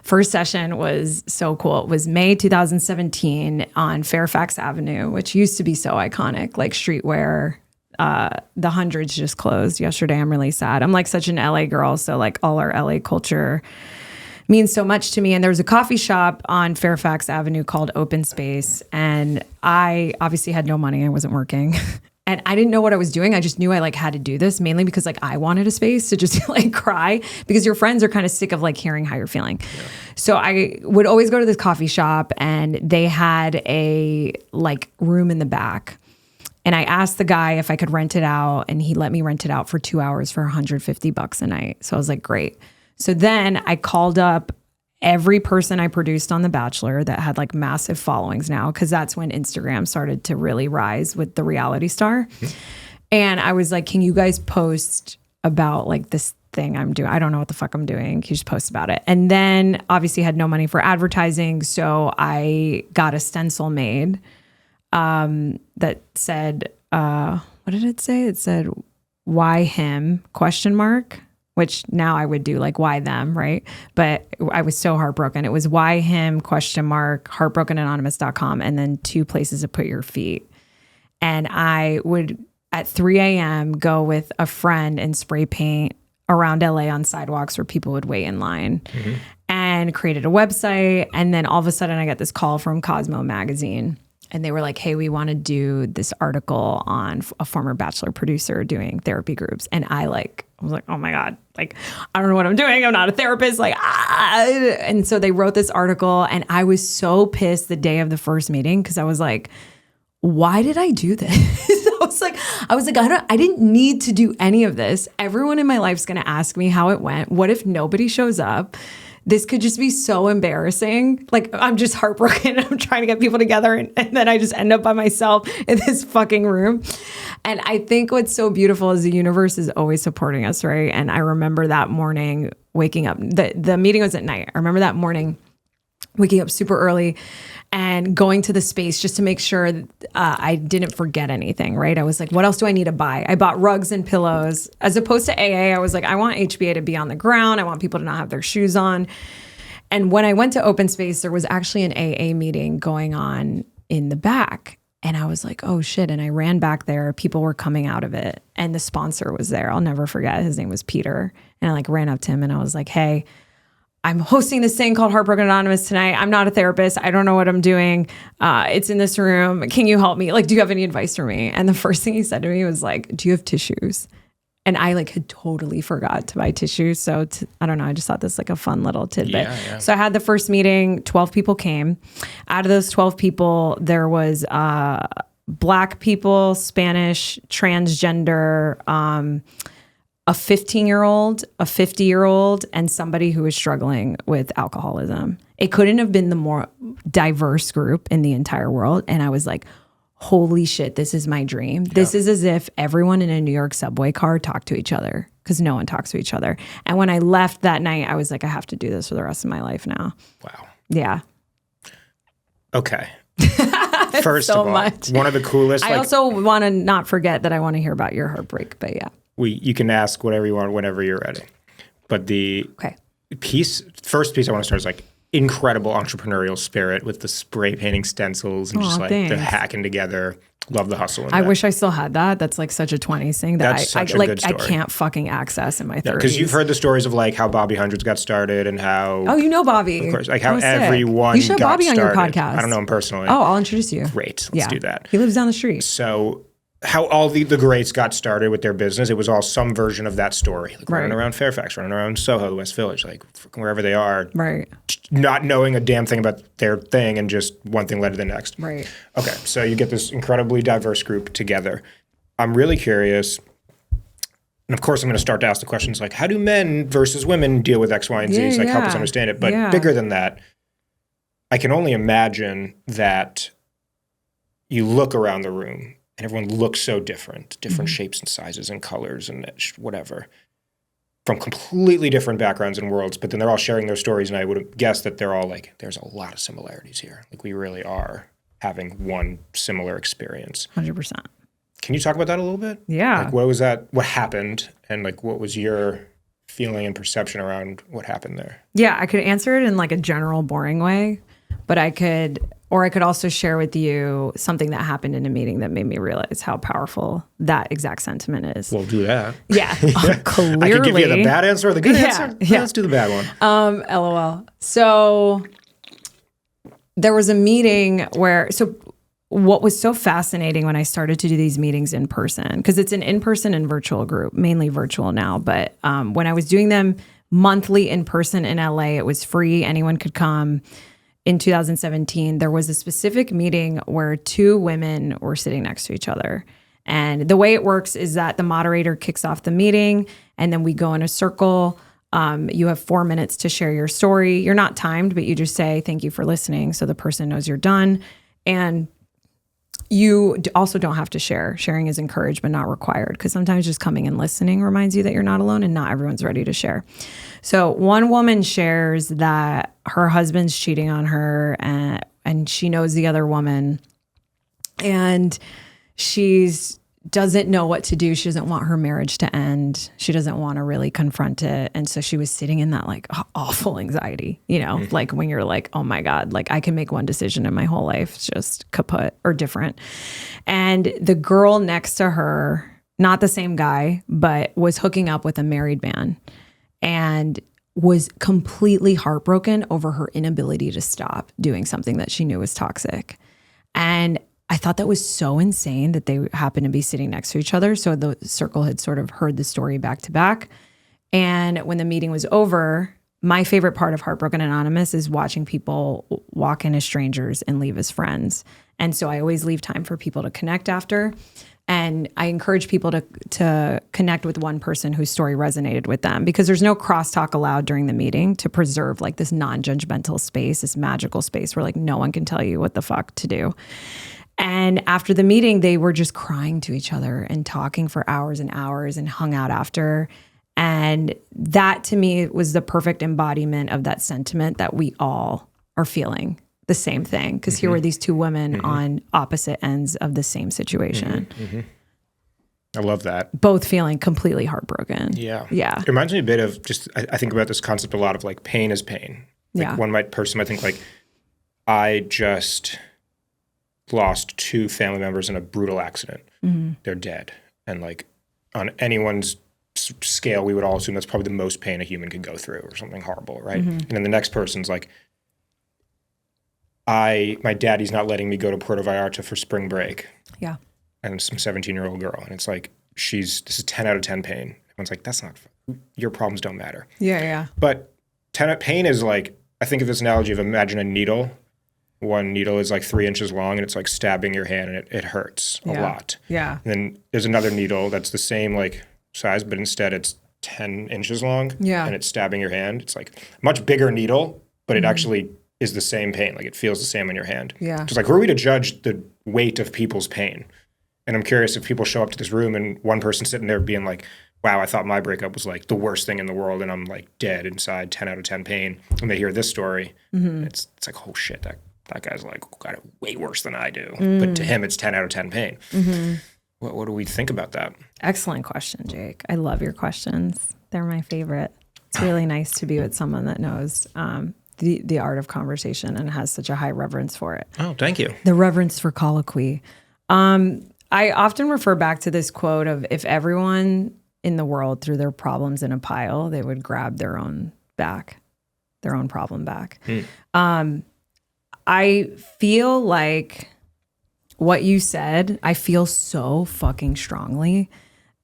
First session was so cool. It was May 2017 on Fairfax Avenue, which used to be so iconic, like streetwear. The Hundreds just closed yesterday. I'm really sad. I'm like such an LA girl. So like all our LA culture means so much to me. And there was a coffee shop on Fairfax Avenue called Open Space. And I obviously had no money. I wasn't working. And I didn't know what I was doing. I just knew I like had to do this, mainly because like I wanted a space to just like cry, because your friends are kind of sick of like hearing how you're feeling. Yeah. So I would always go to this coffee shop, and they had a like room in the back. And I asked the guy if I could rent it out, and he let me rent it out for 2 hours for $150 a night. So I was like, great. So then I called up every person I produced on The Bachelor that had like massive followings now, because that's when Instagram started to really rise with the reality star. And I was like, can you guys post about like this thing I'm doing? I don't know what the fuck I'm doing. Can you just post about it? And then obviously had no money for advertising. So I got a stencil made that said, what did it say? It said, why him? ? Which now I would do like, why them, right? But I was so heartbroken. It was why him ? Heartbrokenanonymous.com, and then 2 places to put your feet. And I would, at 3 a.m., go with a friend and spray paint around LA on sidewalks where people would wait in line, and created a website. And then all of a sudden I got this call from Cosmo magazine. And they were like, hey, we want to do this article on a former Bachelor producer doing therapy groups. And I was like, oh my God, like, I don't know what I'm doing. I'm not a therapist. Like, And so they wrote this article, and I was so pissed the day of the first meeting, because I was like, why did I do this? I was like, I didn't need to do any of this. Everyone in my life's going to ask me how it went. What if nobody shows up? This could just be so embarrassing. Like, I'm just heartbroken. I'm trying to get people together, and then I just end up by myself in this fucking room. And I think what's so beautiful is the universe is always supporting us, right? And I remember that morning waking up. The meeting was at night. I remember that morning waking up super early and going to the space just to make sure I didn't forget anything, right? I was like, what else do I need to buy? I bought rugs and pillows. As opposed to AA, I was like, I want HBA to be on the ground. I want people to not have their shoes on. And when I went to Open Space, there was actually an AA meeting going on in the back. And I was like, oh shit. And I ran back there. People were coming out of it. And the sponsor was there. I'll never forget. His name was Peter. And I like ran up to him and I was like, hey, I'm hosting this thing called Heartbroken Anonymous tonight. I'm not a therapist. I don't know what I'm doing. It's in this room. Can you help me? Like, do you have any advice for me? And the first thing he said to me was like, do you have tissues? And I like had totally forgot to buy tissues. So I don't know. I just thought this like a fun little tidbit. Yeah. So I had the first meeting, 12 people came. Out of those 12 people, there was Black people, Spanish, transgender, a 15-year-old, a 50-year-old, and somebody who was struggling with alcoholism. It couldn't have been the more diverse group in the entire world. And I was like, holy shit, this is my dream. Yeah. This is as if everyone in a New York subway car talked to each other, because no one talks to each other. And when I left that night, I was like, I have to do this for the rest of my life now. Wow. Yeah. Okay. First of all, one of the coolest. I also want to not forget that I want to hear about your heartbreak, but yeah. You can ask whatever you want whenever you're ready. But the first piece I want to start is like, incredible entrepreneurial spirit with the spray painting stencils and just like the thanks. hacking together. Love the hustle. I wish I still had that. That's like such a 20s thing that That's such a good story. I can't fucking access in my 30s. Because you've heard the stories of like how Bobby Hundreds got started and how. Oh, you know Bobby. Of course. Like how sick. everyone You should have got Bobby started. on your podcast. I don't know him personally. Oh, I'll introduce you. Great. Let's do that. He lives down the street. So how all the greats got started with their business, it was all some version of that story. Like running around Fairfax, running around Soho, the West Village, like wherever they are. Right. Not knowing a damn thing about their thing and just one thing led to the next. Right. Okay, so you get this incredibly diverse group together. I'm really curious, and of course I'm going to start to ask the questions like, how do men versus women deal with X, Y, and Z? Like help us understand it. But bigger than that, I can only imagine that you look around the room and everyone looks so different shapes and sizes and colors and whatever, from completely different backgrounds and worlds, but then they're all sharing their stories, and I would guess that they're all like, there's a lot of similarities here. Like we really are having one similar experience. 100%. Can you talk about that a little bit? Yeah. Like what was that, what happened, and like what was your feeling and perception around what happened there? Yeah, I could answer it in like a general boring way, but I could also share with you something that happened in a meeting that made me realize how powerful that exact sentiment is. We'll do that. Yeah, clearly. I could give you the bad answer or the good answer. Yeah. Let's do the bad one. LOL. So there was a meeting where, what was so fascinating when I started to do these meetings in person, because it's an in-person and virtual group, mainly virtual now, but when I was doing them monthly in person in LA, it was free. Anyone could come. In 2017, there was a specific meeting where two women were sitting next to each other. And the way it works is that the moderator kicks off the meeting, and then we go in a circle. You have 4 minutes to share your story. You're not timed, but you just say, thank you for listening, so the person knows you're done. And you also don't have to share. Sharing is encouraged, but not required, because sometimes just coming and listening reminds you that you're not alone, and not everyone's ready to share. So one woman shares that her husband's cheating on her, and she knows the other woman, and she's doesn't know what to do. She doesn't want her marriage to end. She doesn't want to really confront it. And so she was sitting in that like awful anxiety, like when you're like, oh my God, like I can make one decision in my whole life. It's just kaput or different. And the girl next to her, not the same guy, but was hooking up with a married man and was completely heartbroken over her inability to stop doing something that she knew was toxic. And I thought that was so insane that they happened to be sitting next to each other. So the circle had sort of heard the story back to back. And when the meeting was over, my favorite part of Heartbroken Anonymous is watching people walk in as strangers and leave as friends. And so I always leave time for people to connect after. And I encourage people to connect with one person whose story resonated with them, because there's no crosstalk allowed during the meeting to preserve like this non-judgmental space, this magical space where like no one can tell you what the fuck to do. And after the meeting, they were just crying to each other and talking for hours and hours and hung out after. And that to me was the perfect embodiment of that sentiment that we all are feeling the same thing. Because here were these two women on opposite ends of the same situation. I love that. Both feeling completely heartbroken. Yeah. Yeah. It reminds me a bit of just, I think about this concept a lot of like pain is pain. Like one person might think like, I just lost two family members in a brutal accident. They're dead. And like on anyone's scale, we would all assume that's probably the most pain a human could go through or something horrible, right? And then the next person's like, my daddy's not letting me go to Puerto Vallarta for spring break. Yeah. And some 17-year-old girl. And it's like, this is 10 out of 10 pain. Everyone's like, that's not, your problems don't matter. Yeah. But pain is like, I think of this analogy of imagine a needle. One needle is like 3 inches long and it's like stabbing your hand and it hurts a lot. Yeah. And then there's another needle that's the same like size, but instead it's 10 inches long. Yeah. And it's stabbing your hand. It's like a much bigger needle, but it actually is the same pain. Like it feels the same in your hand. Yeah. Just like, who are we to judge the weight of people's pain? And I'm curious if people show up to this room and one person sitting there being like, wow, I thought my breakup was like the worst thing in the world and I'm like dead inside, 10 out of 10 pain. And they hear this story, it's like, oh shit, that guy's like got it way worse than I do. But to him, it's 10 out of 10 pain. What do we think about that? Excellent question, Jake. I love your questions. They're my favorite. It's really nice to be with someone that knows. the art of conversation and has such a high reverence for it. Oh, thank you. The reverence for colloquy. I often refer back to this quote of, if everyone in the world threw their problems in a pile, they would grab their own problem back. I feel like what you said, I feel so fucking strongly.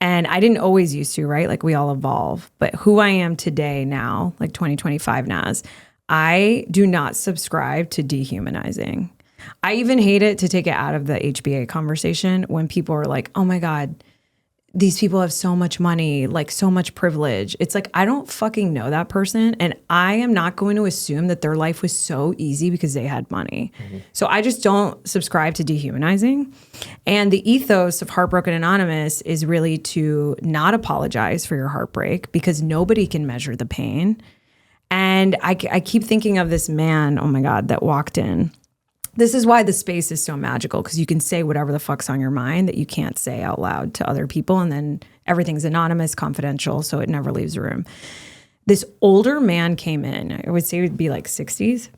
And I didn't always used to, right? Like we all evolve. But who I am today now, like 2025 Naz, I do not subscribe to dehumanizing. I even hate it to take it out of the HBA conversation when people are like, oh my God, these people have so much money, like so much privilege. It's like, I don't fucking know that person. And I am not going to assume that their life was so easy because they had money. So I just don't subscribe to dehumanizing. And the ethos of Heartbroken Anonymous is really to not apologize for your heartbreak because nobody can measure the pain. And I keep thinking of this man, oh my God, that walked in. This is why the space is so magical, because you can say whatever the fuck's on your mind that you can't say out loud to other people. And then everything's anonymous, confidential, so it never leaves the room. This older man came in, I would say it would be like 60s,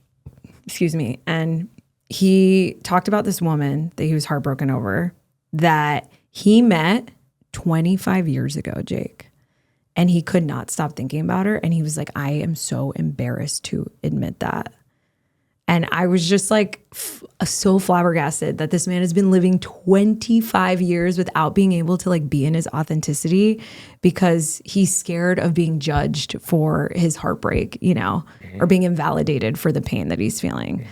and he talked about this woman that he was heartbroken over that he met 25 years ago, Jake. And he could not stop thinking about her. And he was like, I am so embarrassed to admit that. And I was just like so flabbergasted that this man has been living 25 years without being able to like be in his authenticity because he's scared of being judged for his heartbreak, you know, or being invalidated for the pain that he's feeling,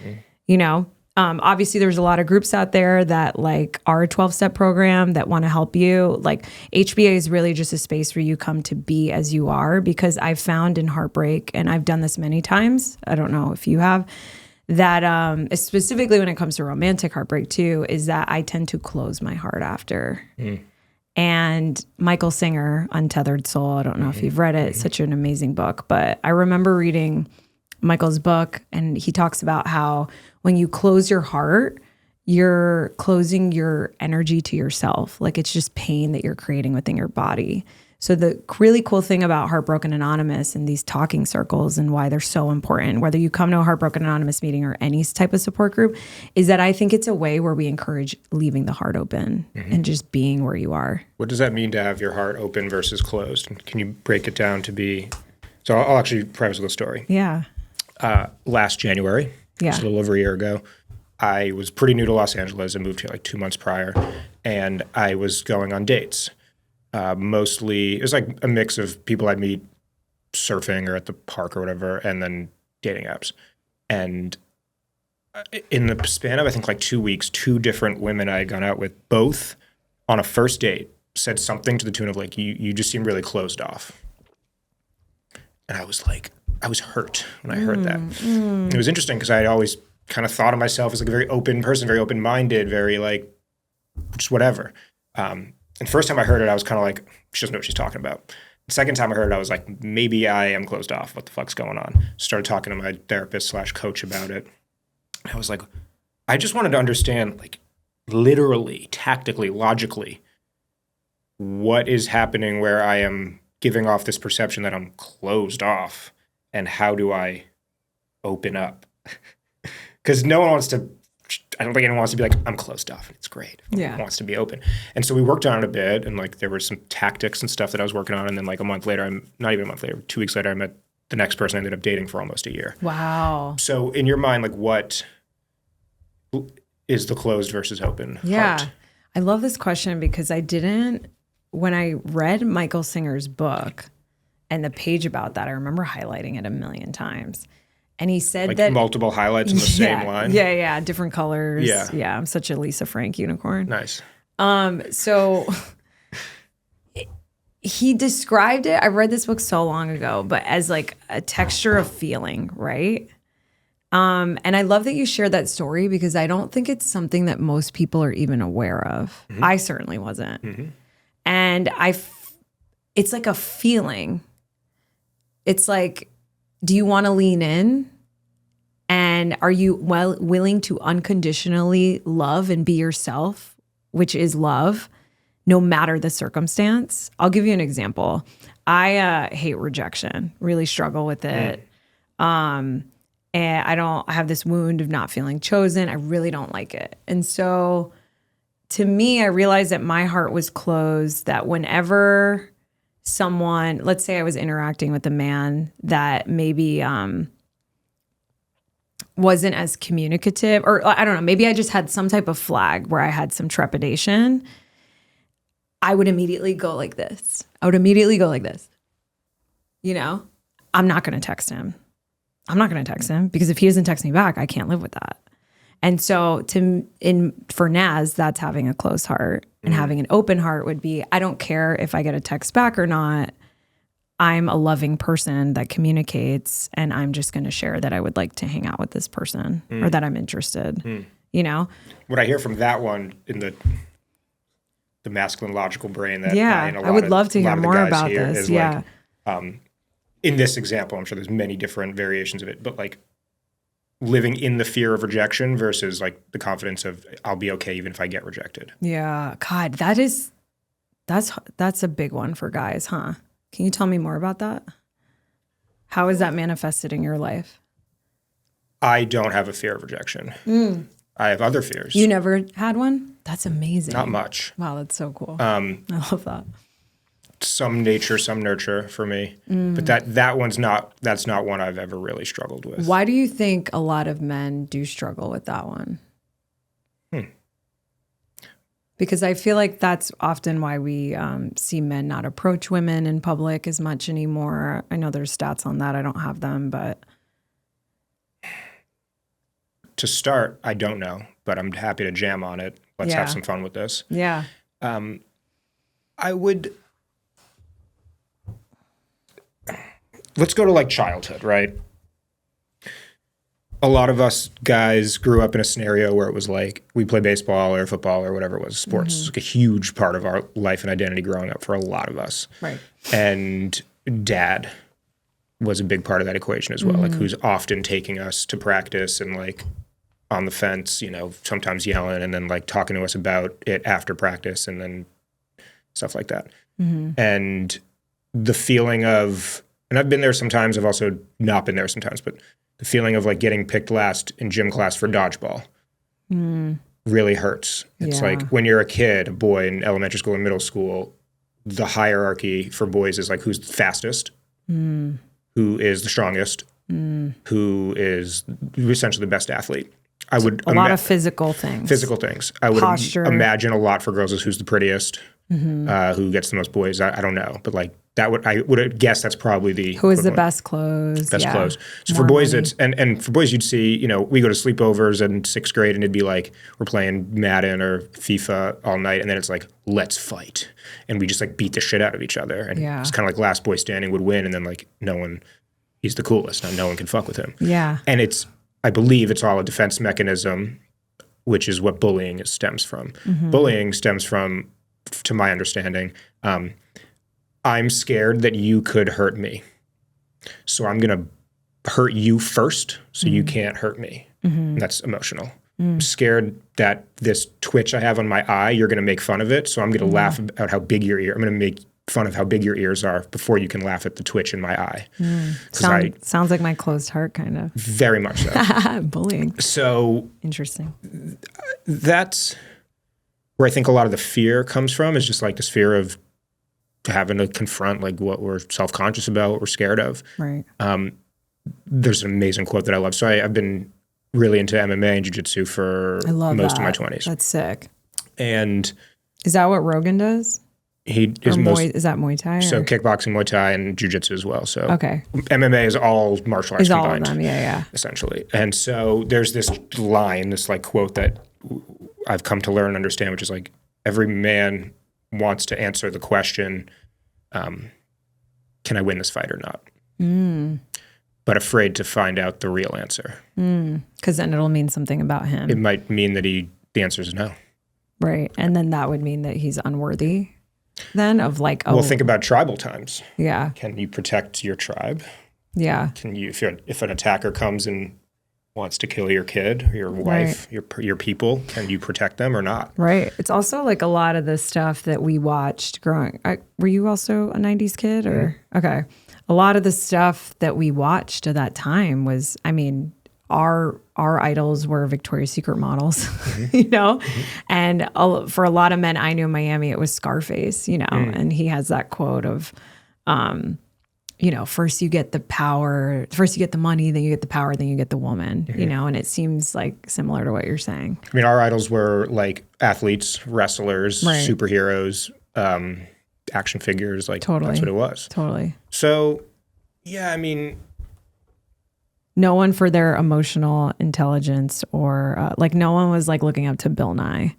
you know. Obviously, there's a lot of groups out there that like are a 12-step program that want to help you. Like HBA is really just a space where you come to be as you are, because I've found in heartbreak, and I've done this many times, I don't know if you have, that specifically when it comes to romantic heartbreak too, is that I tend to close my heart after. And Michael Singer, Untethered Soul, I don't know if you've read it, it's such an amazing book, but I remember reading Michael's book, and he talks about how when you close your heart, you're closing your energy to yourself. Like it's just pain that you're creating within your body. So the really cool thing about Heartbroken Anonymous and these talking circles and why they're so important, whether you come to a Heartbroken Anonymous meeting or any type of support group, is that I think it's a way where we encourage leaving the heart open and just being where you are. What does that mean to have your heart open versus closed? Can you break it down to be... So I'll actually preface with a story. Yeah. Last January, just a little over a year ago, I was pretty new to Los Angeles. I moved here like 2 months prior, and I was going on dates. Mostly, it was like a mix of people I'd meet surfing or at the park or whatever, and then dating apps. And in the span of, I think, like 2 weeks, 2 different women I had gone out with, both on a first date, said something to the tune of like, you just seem really closed off. And I was like, I was hurt when I heard that. It was interesting because I had always kind of thought of myself as like a very open person, very open-minded, very like, just whatever. And the first time I heard it, I was kind of like, she doesn't know what she's talking about. The second time I heard it, I was like, maybe I am closed off. What the fuck's going on? Started talking to my therapist/coach about it. I was like, I just wanted to understand, like, literally, tactically, logically, what is happening where I am giving off this perception that I'm closed off, and how do I open up? Because no one wants to, I don't think anyone wants to be like, I'm closed off. It's great. Everyone wants to be open. And so we worked on it a bit, and like there were some tactics and stuff that I was working on. And then like a month later, not even a month later, 2 weeks later, I met the next person I ended up dating for almost a year. Wow. So in your mind, like what is the closed versus open heart? I love this question because when I read Michael Singer's book and the page about that, I remember highlighting it a million times. And he said like that multiple highlights in the same line. Yeah, different colors. Yeah, I'm such a Lisa Frank unicorn. Nice. So he described it. I read this book so long ago, but as like a texture of feeling, right? And I love that you shared that story because I don't think it's something that most people are even aware of. I certainly wasn't. And it's like a feeling. It's like, do you want to lean in? And are you willing to unconditionally love and be yourself, which is love, no matter the circumstance? I'll give you an example. I hate rejection, really struggle with it. And I have this wound of not feeling chosen. I really don't like it. And so to me, I realized that my heart was closed, that whenever someone, let's say I was interacting with a man that maybe wasn't as communicative, or I don't know, maybe I just had some type of flag where I had some trepidation, I would immediately go like this. You know, I'm not going to text him. Because if he doesn't text me back, I can't live with that. And so for Naz, that's having a closed heart. And having an open heart would be, I don't care if I get a text back or not. I'm a loving person that communicates, and I'm just going to share that I would like to hang out with this person or that I'm interested, you know? What I hear from that one in the masculine logical brain that I would love to hear more about this. Yeah. Like, in this example, I'm sure there's many different variations of it, but like living in the fear of rejection versus like the confidence of I'll be okay even if I get rejected. Yeah. God, that's a big one for guys, huh? Can you tell me more about that? How is that manifested in your life? I don't have a fear of rejection. I have other fears. You never had one? That's amazing. Not much. Wow, that's so cool. I love that. Some nature, some nurture for me. But that's not one I've ever really struggled with. Why do you think a lot of men do struggle with that one? Because I feel like that's often why we see men not approach women in public as much anymore. I know there's stats on that. I don't have them, but. To start, I don't know, but I'm happy to jam on it. Let's have some fun with this. Yeah. Let's go to like childhood, right? A lot of us guys grew up in a scenario where it was like we play baseball or football or whatever it was. Sports was like a huge part of our life and identity growing up for a lot of us. Right. And dad was a big part of that equation as well, like who's often taking us to practice and like on the fence, you know, sometimes yelling and then like talking to us about it after practice and then stuff like that. And the feeling of, and I've been there sometimes, I've also not been there sometimes, but the feeling of like getting picked last in gym class for dodgeball really hurts. It's like when you're a kid, a boy in elementary school and middle school, the hierarchy for boys is like who's the fastest, who is the strongest, who is essentially the best athlete. I would a lot of physical things. I would Posture. imagine a lot for girls is who's the prettiest, who gets the most boys. I don't know, but like I would guess that's probably the who is the best clothes. Best clothes. So for boys, it's and for boys, you'd see, you know, we go to sleepovers in 6th grade, and it'd be like we're playing Madden or FIFA all night, and then it's like let's fight, and we just like beat the shit out of each other, and it's kind of like last boy standing would win, and then like he's the coolest, now no one can fuck with him. Yeah, and I believe it's all a defense mechanism, which is what bullying stems from. Bullying stems from, to my understanding, I'm scared that you could hurt me. So I'm going to hurt you first so you can't hurt me. And that's emotional. I'm scared that this twitch I have on my eye, you're going to make fun of it. So I'm going to laugh about how big your ear, I'm going to make fun of how big your ears are before you can laugh at the twitch in my eye. Sounds like my closed heart, kind of. Very much so. Bullying. So interesting. That's where I think a lot of the fear comes from, is just like this fear of having to confront like what we're self-conscious about, what we're scared of. Right. There's an amazing quote that I love. So I've been really into MMA and jiu-jitsu for most of my 20s. That's sick. And is that what Rogan does? He is is that Muay Thai? So kickboxing, Muay Thai, and jiu-jitsu as well. So okay. MMA is all martial arts combined. All of them, yeah. Essentially. And so there's this line, this like quote that I've come to learn and understand, which is like every man wants to answer the question, can I win this fight or not? But afraid to find out the real answer. Because then it'll mean something about him. It might mean that the answer is no. Right. And then that would mean that he's unworthy then of like, well, think about tribal times. Yeah. Can you protect your tribe? Yeah. Can you, if an attacker comes and wants to kill your kid, your wife, your people, can you protect them or not? Right. It's also like a lot of the stuff that we watched growing. Were you also a 90s kid or? Okay. A lot of the stuff that we watched at that time was, I mean, our idols were Victoria's Secret models, you know, and for a lot of men I knew in Miami, it was Scarface, you know, and he has that quote of, you know, first you get the power, first you get the money, then you get the power, then you get the woman, you know, and it seems like similar to what you're saying. I mean, our idols were like athletes, wrestlers, superheroes, action figures, like that's what it was. Totally. So, yeah, I mean, no one for their emotional intelligence or like no one was like looking up to Bill Nye.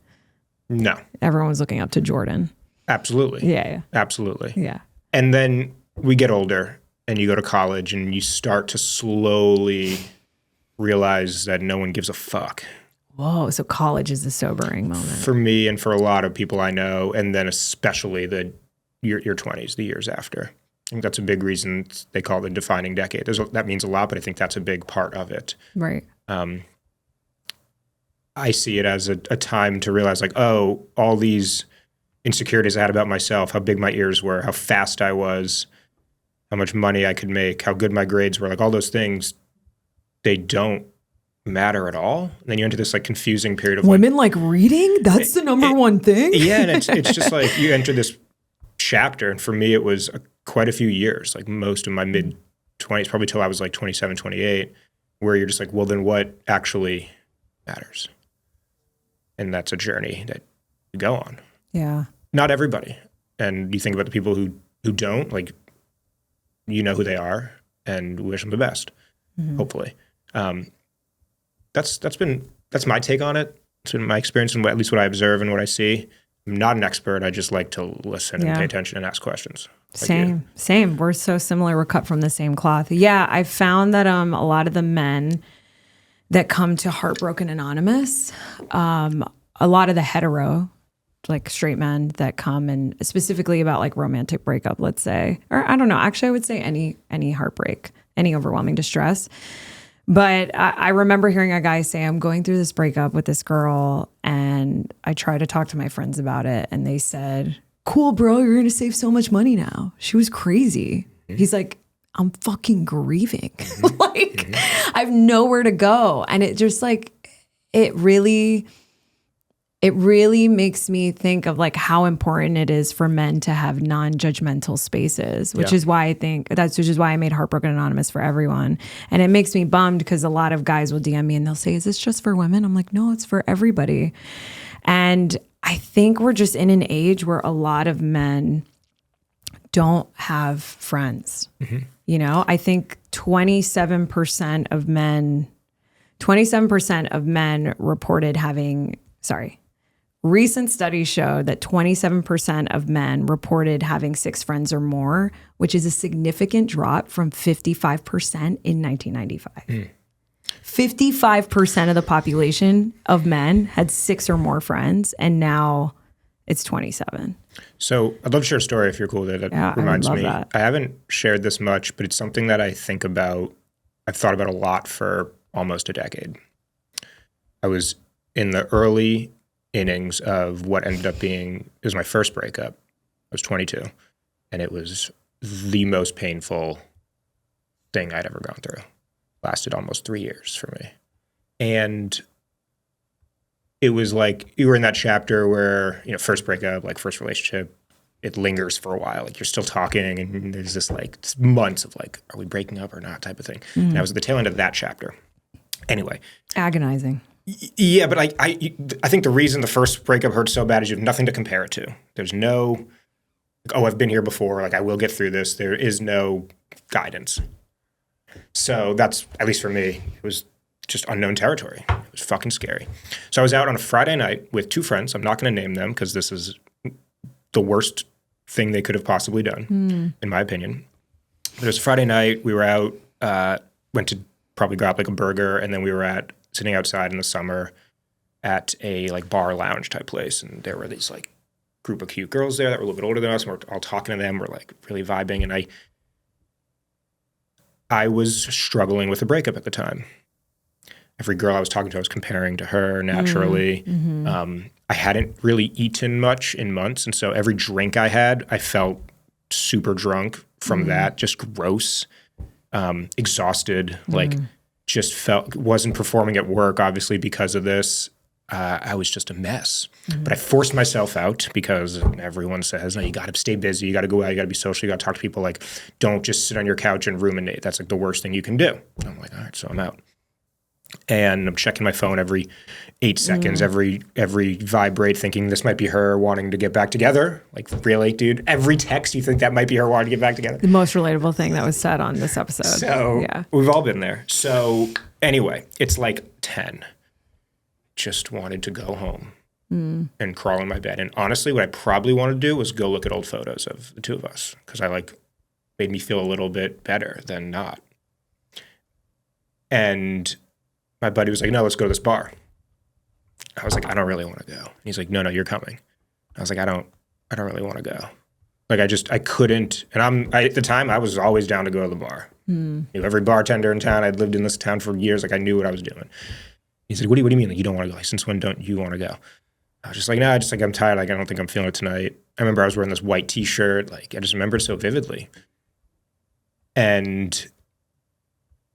No. Everyone was looking up to Jordan. Absolutely. Yeah. Absolutely. Yeah. And then we get older and you go to college and you start to slowly realize that no one gives a fuck. Whoa. So college is a sobering moment. For me and for a lot of people I know, and then especially your 20s, the years after. I think that's a big reason they call it the defining decade. That means a lot, but I think that's a big part of it. Right. I see it as a time to realize like, oh, all these insecurities I had about myself, how big my ears were, how fast I was, how much money I could make, how good my grades were, like all those things, they don't matter at all. And then you enter this like confusing period of women like reading? That's the number one thing? Yeah, and it's just like you enter this chapter, and for me it was quite a few years, like most of my mid-20s, probably till I was like 27, 28, where you're just like, well, then what actually matters? And that's a journey that you go on. Yeah. Not everybody. And you think about the people who don't, like, you know who they are and wish them the best, hopefully. That's my take on it. It's been my experience and at least what I observe and what I see. I'm not an expert. I just like to listen and pay attention and ask questions. Same. We're so similar. We're cut from the same cloth. Yeah, I found that a lot of the men that come to Heartbroken Anonymous, a lot of the hetero, like straight men that come and specifically about like romantic breakup, let's say, or I don't know, actually I would say any heartbreak, any overwhelming distress. But I remember hearing a guy say, I'm going through this breakup with this girl and I tried to talk to my friends about it and they said, cool, bro, you're going to save so much money now. She was crazy. He's like, I'm fucking grieving. I have nowhere to go. And it just like, it really makes me think of like how important it is for men to have non-judgmental spaces, which is why I made Heartbroken Anonymous for everyone. And it makes me bummed because a lot of guys will DM me and they'll say, is this just for women? I'm like, no, it's for everybody. And I think we're just in an age where a lot of men don't have friends. You know, I think 27% of men reported having, recent studies show that 27% of men reported having 6 friends or more, which is a significant drop from 55% in 1995. 55% of the population of men had 6 or more friends, and now it's 27. So I'd love to share a story if you're cool with it. That reminds me. That. I haven't shared this much, but it's something that I think about. I've thought about a lot for almost a decade. I was in the early innings of what ended up being, it was my first breakup. I was 22, and it was the most painful thing I'd ever gone through. Lasted almost 3 years for me. And it was like, you were in that chapter where, you know, first breakup, like first relationship, it lingers for a while. Like you're still talking and there's this like months of like, are we breaking up or not type of thing. And I was at the tail end of that chapter. Anyway. Agonizing. Yeah, but I think the reason the first breakup hurt so bad is you have nothing to compare it to. There's no, like, oh, I've been here before. Like I will get through this. There is no guidance. So that's, at least for me, it was just unknown territory. It was fucking scary. So I was out on a Friday night with 2 friends. I'm not going to name them because this is the worst thing they could have possibly done, in my opinion. But it was Friday night. We were out, went to probably grab like a burger, and then we were sitting outside in the summer at a like bar lounge type place. And there were these like group of cute girls there that were a little bit older than us, and we're all talking to them. We're like really vibing. And I was struggling with a breakup at the time. Every girl I was talking to, I was comparing to her naturally. I hadn't really eaten much in months. And so every drink I had, I felt super drunk from that, just gross, exhausted. Like just wasn't performing at work, obviously, because of this. I was just a mess. Mm-hmm. But I forced myself out because everyone says, no, you got to stay busy. You got to go out. You got to be social. You got to talk to people. Like, don't just sit on your couch and ruminate. That's like the worst thing you can do. And I'm like, all right, so I'm out. And I'm checking my phone every 8 seconds, every vibrate, thinking this might be her wanting to get back together. Like, really, dude? Every text, you think that might be her wanting to get back together? The most relatable thing that was said on this episode. So yeah. We've all been there. So anyway, it's like 10. Just wanted to go home and crawl in my bed. And honestly, what I probably wanted to do was go look at old photos of the two of us because made me feel a little bit better than not. And my buddy was like, no, let's go to this bar. I was like, I don't really want to go. And he's like, no, you're coming. I was like, I don't really want to go. Like, I couldn't. And at the time, I was always down to go to the bar. Knew every bartender in town. I'd lived in this town for years. Like, I knew what I was doing. He said, what do you mean? Like, you don't want to go? Like, since when don't you want to go? I was just like, no, I'm tired. Like, I don't think I'm feeling it tonight. I remember I was wearing this white t-shirt. Like, I just remember it so vividly. And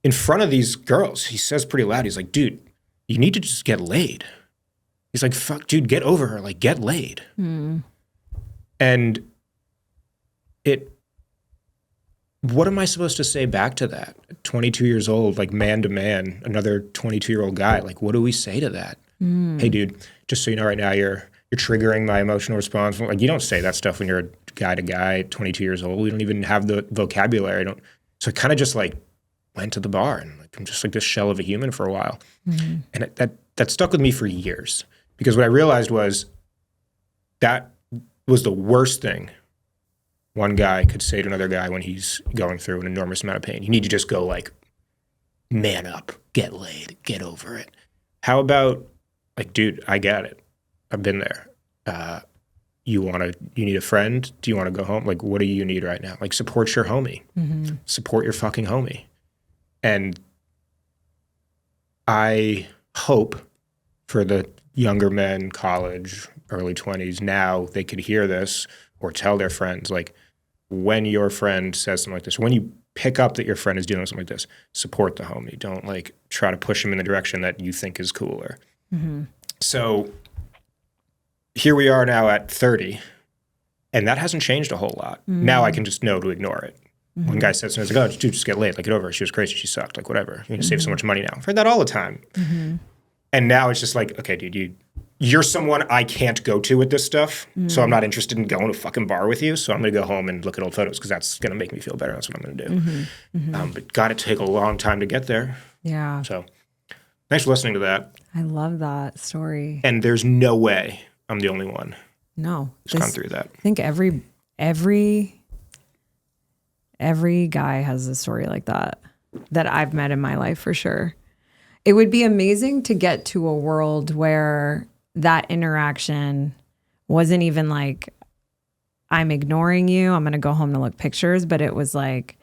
in front of these girls, he says pretty loud, he's like, dude, you need to just get laid. He's like, fuck, dude, get over her. Like, get laid. And what am I supposed to say back to that? 22 years old, like man to man, another 22-year-old guy. Like, what do we say to that? Hey, dude, just so you know right now, you're triggering my emotional response. Like, you don't say that stuff when you're a guy to guy, 22 years old. We don't even have the vocabulary. So I kind of just like went to the bar and like I'm just like this shell of a human for a while. And that stuck with me for years because what I realized was that was the worst thing one guy could say to another guy when he's going through an enormous amount of pain. You need to just go like, man up, get laid, get over it. How about like, dude, I get it. I've been there. You need a friend? Do you want to go home? Like, what do you need right now? Like, support your homie. Support your fucking homie. And I hope for the younger men, college, early 20s, now they could hear this or tell their friends, like, when your friend says something like this, when you pick up that your friend is doing something like this, support the homie. Don't, like, try to push him in the direction that you think is cooler. So here we are now at 30, and that hasn't changed a whole lot. Now I can just know to ignore it. One guy said something, I was like, oh, dude, just get laid. Like, get over it. She was crazy. She sucked. Like, whatever. You're going to save so much money now. I've heard that all the time. And now it's just like, okay, dude, you're someone I can't go to with this stuff, so I'm not interested in going to a fucking bar with you, so I'm going to go home and look at old photos because that's going to make me feel better. That's what I'm going to do. But got to take a long time to get there. Yeah. So thanks for listening to that. I love that story. And there's no way I'm the only one. No. Who's gone through that. I think every guy has a story like that I've met in my life for sure. It would be amazing to get to a world where that interaction wasn't even like, I'm ignoring you, I'm going to go home to look pictures, but it was like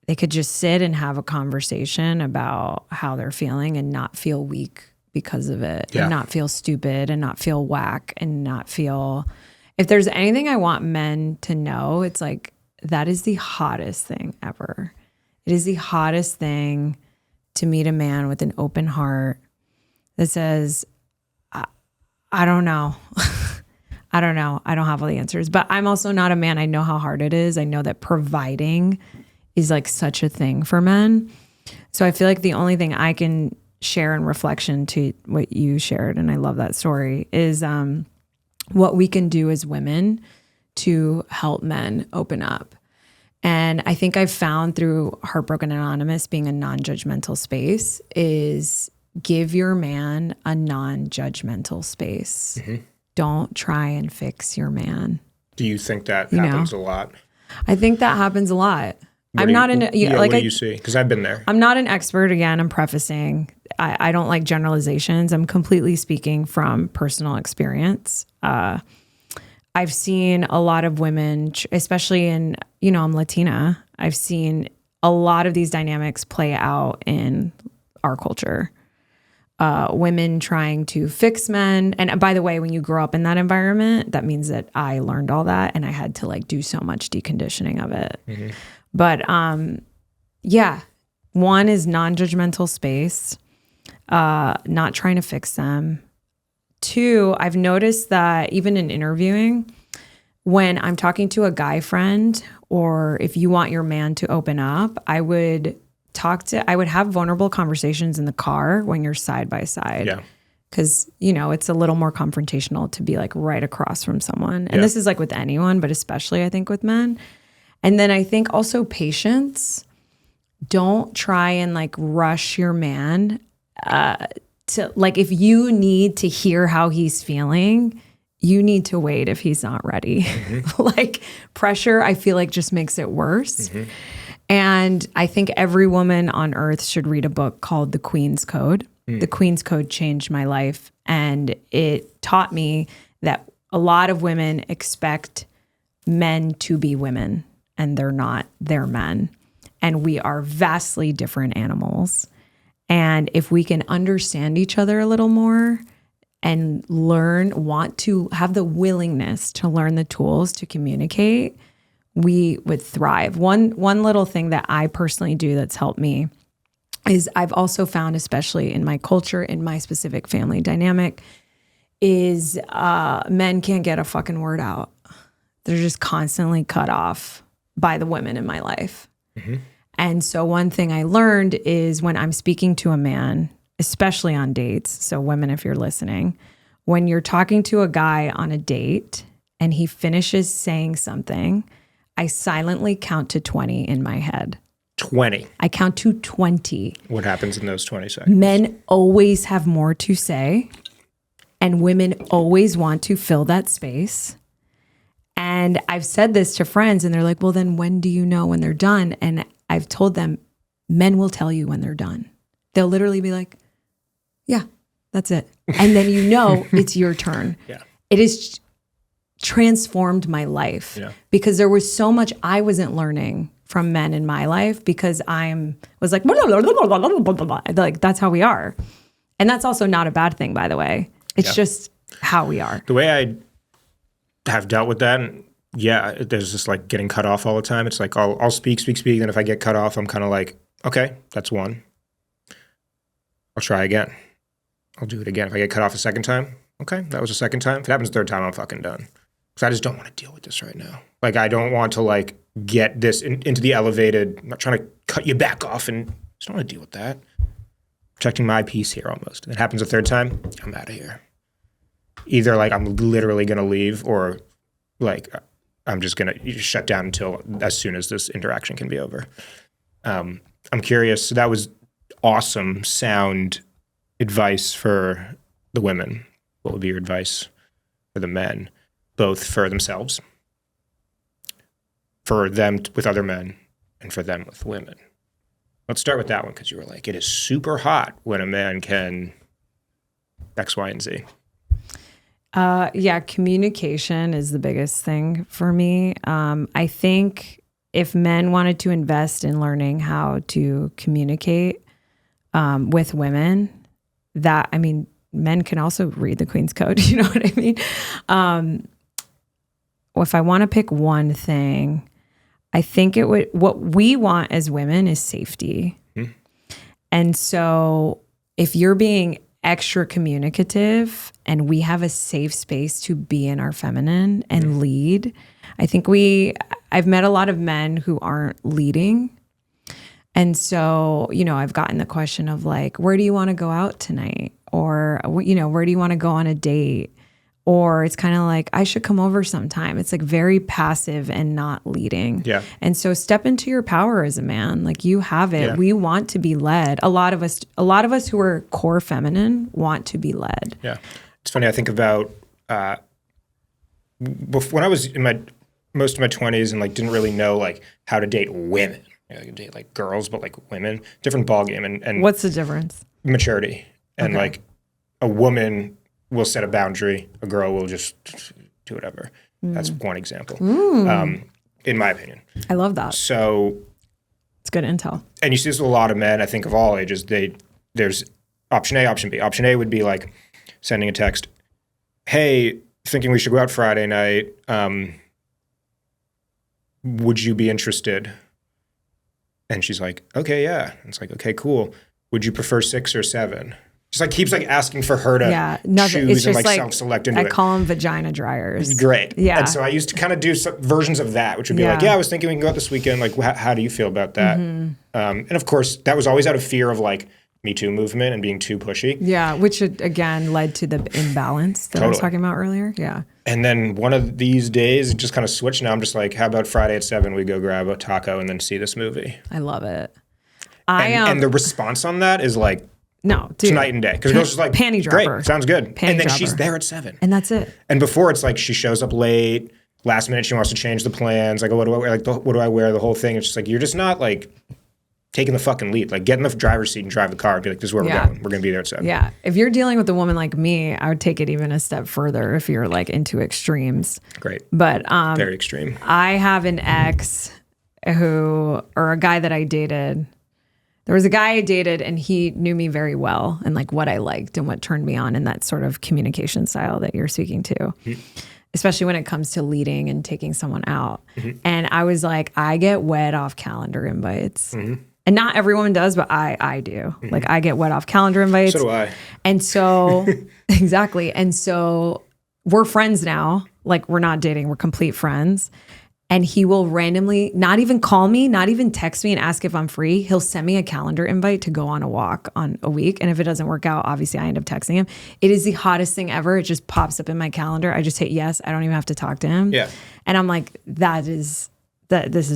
they could just sit and have a conversation about how they're feeling and not feel weak because of it, and not feel stupid and not feel whack and not feel, if there's anything I want men to know, it's like, that is the hottest thing ever. It is the hottest thing to meet a man with an open heart that says, I don't know. I don't know. I don't have all the answers, but I'm also not a man. I know how hard it is. I know that providing is like such a thing for men. So I feel like the only thing I can share in reflection to what you shared, and I love that story, is what we can do as women to help men open up. And I think I've found through Heartbroken Anonymous being a non-judgmental space is give your man a non-judgmental space. Don't try and fix your man. Do you think that happens a lot? I think that happens a lot. What do you see? Because I've been there. I'm not an expert. Again, I'm prefacing. I don't like generalizations. I'm completely speaking from personal experience. I've seen a lot of women, especially in, I'm Latina. I've seen a lot of these dynamics play out in our culture. Women trying to fix men. And by the way, when you grow up in that environment, that means that I learned all that and I had to like do so much deconditioning of it. But One is non-judgmental space, not trying to fix them. Two, I've noticed that even in interviewing, when I'm talking to a guy friend, or if you want your man to open up, I would have vulnerable conversations in the car when you're side by side. Yeah. Because, it's a little more confrontational to be like right across from someone. And this is like with anyone, but especially I think with men. And then I think also patience. Don't try and like rush your man to like, if you need to hear how he's feeling, you need to wait if he's not ready. Like pressure, I feel like just makes it worse. And I think every woman on earth should read a book called The Queen's Code. The Queen's Code changed my life. And it taught me that a lot of women expect men to be women and they're not, they're men. And we are vastly different animals. And if we can understand each other a little more and want to have the willingness to learn the tools to communicate, we would thrive. One little thing that I personally do that's helped me is I've also found, especially in my culture, in my specific family dynamic, is men can't get a fucking word out. They're just constantly cut off by the women in my life. And so one thing I learned is when I'm speaking to a man, especially on dates, so women, if you're listening, when you're talking to a guy on a date and he finishes saying something, I silently count to 20 in my head. 20. I count to 20. What happens in those 20 seconds? Men always have more to say, and women always want to fill that space. And I've said this to friends, and they're like, well, then when do you know when they're done? And I've told them, men will tell you when they're done. They'll literally be like, yeah, that's it. And then it's your turn. Yeah. It has transformed my life because there was so much I wasn't learning from men in my life because was like, blah, blah, blah, blah, blah, blah. Like, that's how we are. And that's also not a bad thing, by the way. It's just how we are. The way I have dealt with that, and there's just like getting cut off all the time. It's like I'll speak. Then if I get cut off, I'm kind of like, okay, that's one. I'll try again. I'll do it again. If I get cut off a second time, okay, that was the second time. If it happens the third time, I'm fucking done. Because I just don't want to deal with this right now. Like, I don't want to like get this into the elevated. I'm not trying to cut you back off, and just don't want to deal with that. Protecting my peace here almost. If it happens a third time, I'm out of here. Either like I'm literally going to leave, or like I'm just going to shut down until as soon as this interaction can be over. I'm curious. So that was awesome, sound advice for the women. What would be your advice for the men, both for themselves, for them with other men, and for them with women? Let's start with that one, because you were like, it is super hot when a man can X, Y, and Z. Communication is the biggest thing for me. I think if men wanted to invest in learning how to communicate with women, men can also read the Queen's Code. You know what I mean? If I want to pick one thing, I think what we want as women is safety. And so if you're being extra communicative and we have a safe space to be in our feminine and lead, I think I've met a lot of men who aren't leading. And so, I've gotten the question of like, where do you want to go out tonight? Or, where do you want to go on a date? Or it's kind of like, I should come over sometime. It's like very passive and not leading. Yeah. And so step into your power as a man. Like, you have it. Yeah. We want to be led. A lot of us who are core feminine want to be led. Yeah. It's funny. I think about when I was in most of my 20s and like didn't really know like how to date women. You could date like girls, but like women, different ballgame. And what's the difference? Maturity. And like a woman will set a boundary. A girl will just do whatever. That's one example, in my opinion. I love that. So it's good intel. And you see this with a lot of men, I think of all ages. There's option A, option B. Option A would be like sending a text, hey, thinking we should go out Friday night. Would you be interested? And she's like, okay, yeah. And it's like, okay, cool. Would you prefer 6 or 7? Just like keeps like asking for her to choose and like self-select into it. I call them vagina dryers. Great. Yeah. And so I used to kind of do some versions of that, which would be like, I was thinking we can go out this weekend. Like, how do you feel about that? And of course, that was always out of fear of like Me Too movement and being too pushy. Yeah, which again led to the imbalance that I was talking about earlier. Yeah. And then one of these days, it just kind of switched. Now I'm just like, how about Friday at 7, we go grab a taco and then see this movie? I love it. And the response on that is like, no, dude. It's night and day. Because the girl's just like, panty dropper. Great, sounds good. Panty and then dropper. she's there at 7. And that's it. And before it's like she shows up late, last minute she wants to change the plans. Like, what do I wear? Like, what do I wear? The whole thing. It's just like, you're just not like taking the fucking lead. Like, get in the driver's seat and drive the car and be like, this is where we're going. We're going to be there at 7. Yeah. If you're dealing with a woman like me, I would take it even a step further if you're like into extremes. Great. But very extreme. I have an ex or a guy that I dated. There was a guy I dated and he knew me very well and like what I liked and what turned me on in that sort of communication style that you're speaking to, especially when it comes to leading and taking someone out. And I was like, I get wed off calendar invites. And not every woman does, but I do. Like I get wed off calendar invites. So do I. And so, exactly. And so we're friends now. Like we're not dating, we're complete friends. And he will randomly not even call me, not even text me and ask if I'm free. He'll send me a calendar invite to go on a walk on a week. And if it doesn't work out, obviously I end up texting him. It is the hottest thing ever. It just pops up in my calendar. I just hit yes. I don't even have to talk to him. Yeah. And I'm like, this is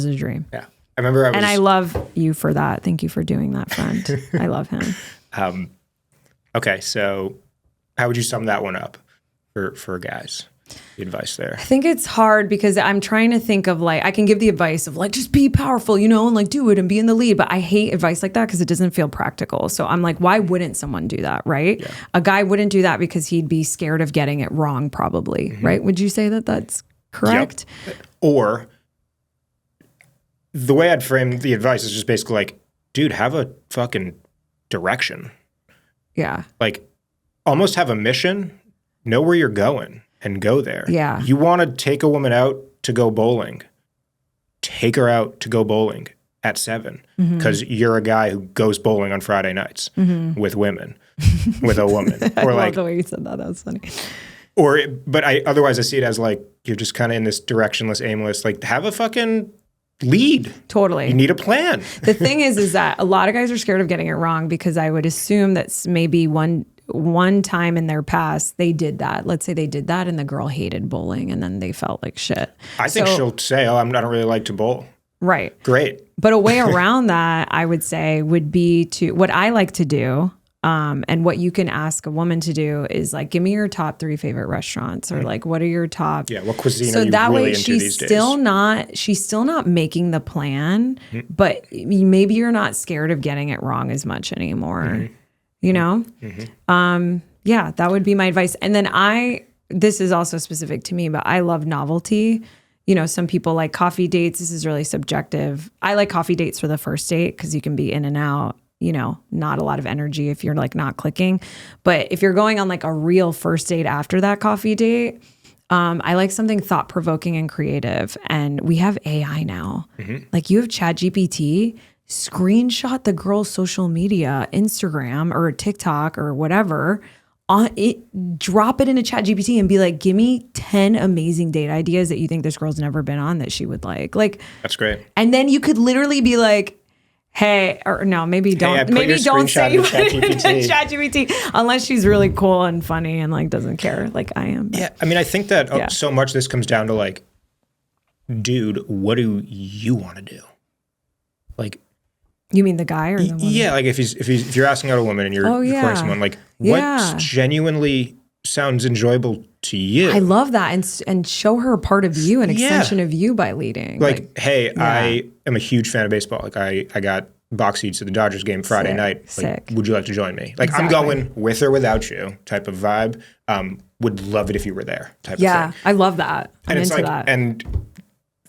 a dream. Yeah. I remember and I love you for that. Thank you for doing that, friend. I love him. Okay. So how would you sum that one up for guys? The advice there. I think it's hard because I'm trying to think of like, I can give the advice of like, just be powerful, and like do it and be in the lead. But I hate advice like that because it doesn't feel practical. So I'm like, why wouldn't someone do that, right? Yeah. A guy wouldn't do that because he'd be scared of getting it wrong probably, right? Would you say that that's correct? Yep. Or the way I'd frame the advice is just basically like, dude, have a fucking direction. Yeah. Like almost have a mission, know where you're going. And go there. Yeah. You want to take a woman out to go bowling. Take her out to go bowling at 7 because you're a guy who goes bowling on Friday nights with women, with a woman. Or I like love the way you said that. That was funny. But otherwise I see it as like you're just kind of in this directionless, aimless. Like have a fucking lead. Totally. You need a plan. The thing is that a lot of guys are scared of getting it wrong because I would assume that's maybe one time in their past they did that. Let's say they did that and the girl hated bowling and then they felt like shit. I think she'll say, I don't really like to bowl. Right. Great. But a way around that, I would say, would be to, what I like to do, and what you can ask a woman to do is like, give me your top 3 favorite restaurants or like, what are your top? Yeah, what cuisine so are you that really way into she's these days? she's still not making the plan, but maybe you're not scared of getting it wrong as much anymore. You know? Yeah, that would be my advice. And then this is also specific to me, but I love novelty. Some people like coffee dates. This is really subjective. I like coffee dates for the first date because you can be in and out, not a lot of energy if you're like not clicking. But if you're going on like a real first date after that coffee date, I like something thought-provoking and creative. And we have AI now. Like you have ChatGPT. Screenshot the girl's social media, Instagram or TikTok or whatever, drop it into ChatGPT and be like, give me 10 amazing date ideas that you think this girl's never been on that she would like. Like that's great. And then you could literally be like, hey, or no, maybe don't. Hey, maybe don't say you put it into ChatGPT. unless she's really cool and funny and like doesn't care like I am. But. Yeah, I mean, I think that so much this comes down to like, dude, what do you want to do? Like. You mean the guy or the woman? Yeah, like if you're asking out a woman and you're courting someone, like what genuinely sounds enjoyable to you? I love that, and show her a part of you, an extension of you by leading. Like hey, I am a huge fan of baseball. Like I got box seats to the Dodgers game Friday night. Like, would you like to join me? Like I'm going with or without you type of vibe. Would love it if you were there type of thing. Yeah, I love that. I'm into like, that. And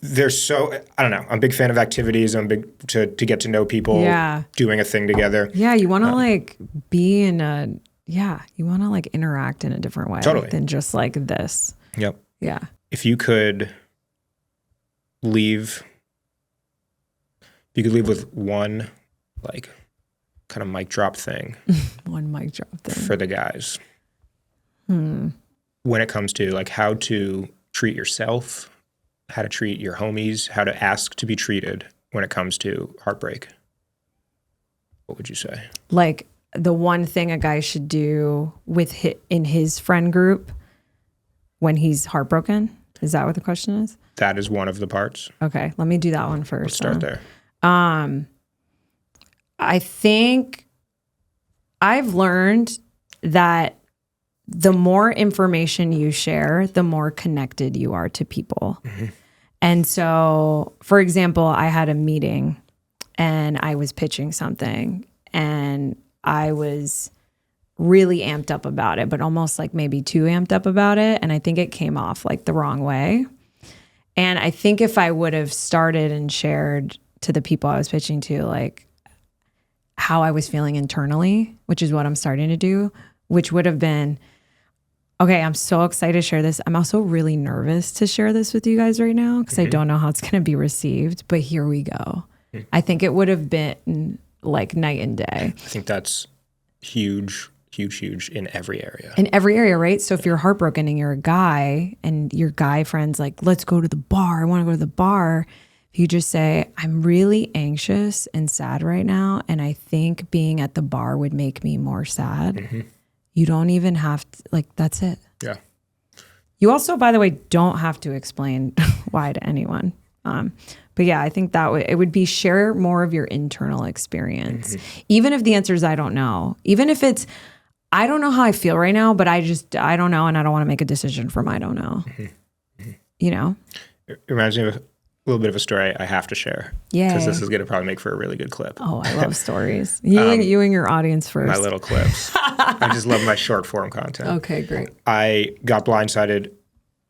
there's I don't know. I'm a big fan of activities. I'm big to get to know people. Yeah. Doing a thing together. Yeah, you want to like be in you want to like interact in a different way than just like this. Yep. Yeah. If you could leave If you could leave with one, like, kind of mic drop thing. One mic drop thing. For the guys. When it comes to, like, how to treat yourself, how to treat your homies, how to ask to be treated when it comes to heartbreak. What would you say? Like, the one thing a guy should do in his friend group when he's heartbroken? Is that what the question is? That is one of the parts. Okay, let me do that one first. Let's start there. I think I've learned that the more information you share, the more connected you are to people. Mm-hmm. And so, for example, I had a meeting and I was pitching something and I was really amped up about it, but almost like maybe too amped up about it. And I think it came off like the wrong way. And I think if I would have started and shared to the people I was pitching to, like how I was feeling internally, which is what I'm starting to do, which would have been, okay, I'm so excited to share this. I'm also really nervous to share this with you guys right now because I don't know how it's going to be received, but here we go. I think it would have been like night and day. I think that's huge in every area. In every area, right? So if you're heartbroken and you're a guy and your guy friend's like, let's go to the bar. I want to go to the bar. If you just say, I'm really anxious and sad right now, and I think being at the bar would make me more sad. Mm-hmm. You don't even have to, like, that's it. Yeah. You also, by the way, don't have to explain why to anyone. But yeah, I think that it would be share more of your internal experience. Mm-hmm. Even if the answer is I don't know. Even if it's, I don't know how I feel right now, but I don't know, and I don't want to make a decision from I don't know. Mm-hmm. Mm-hmm. You know? It reminds me of a little bit of a story I have to share. Yeah. Because this is going to probably make for a really good clip. Oh, I love stories. You and your audience first. My little clips. I just love my short form content. Okay, great. I got blindsided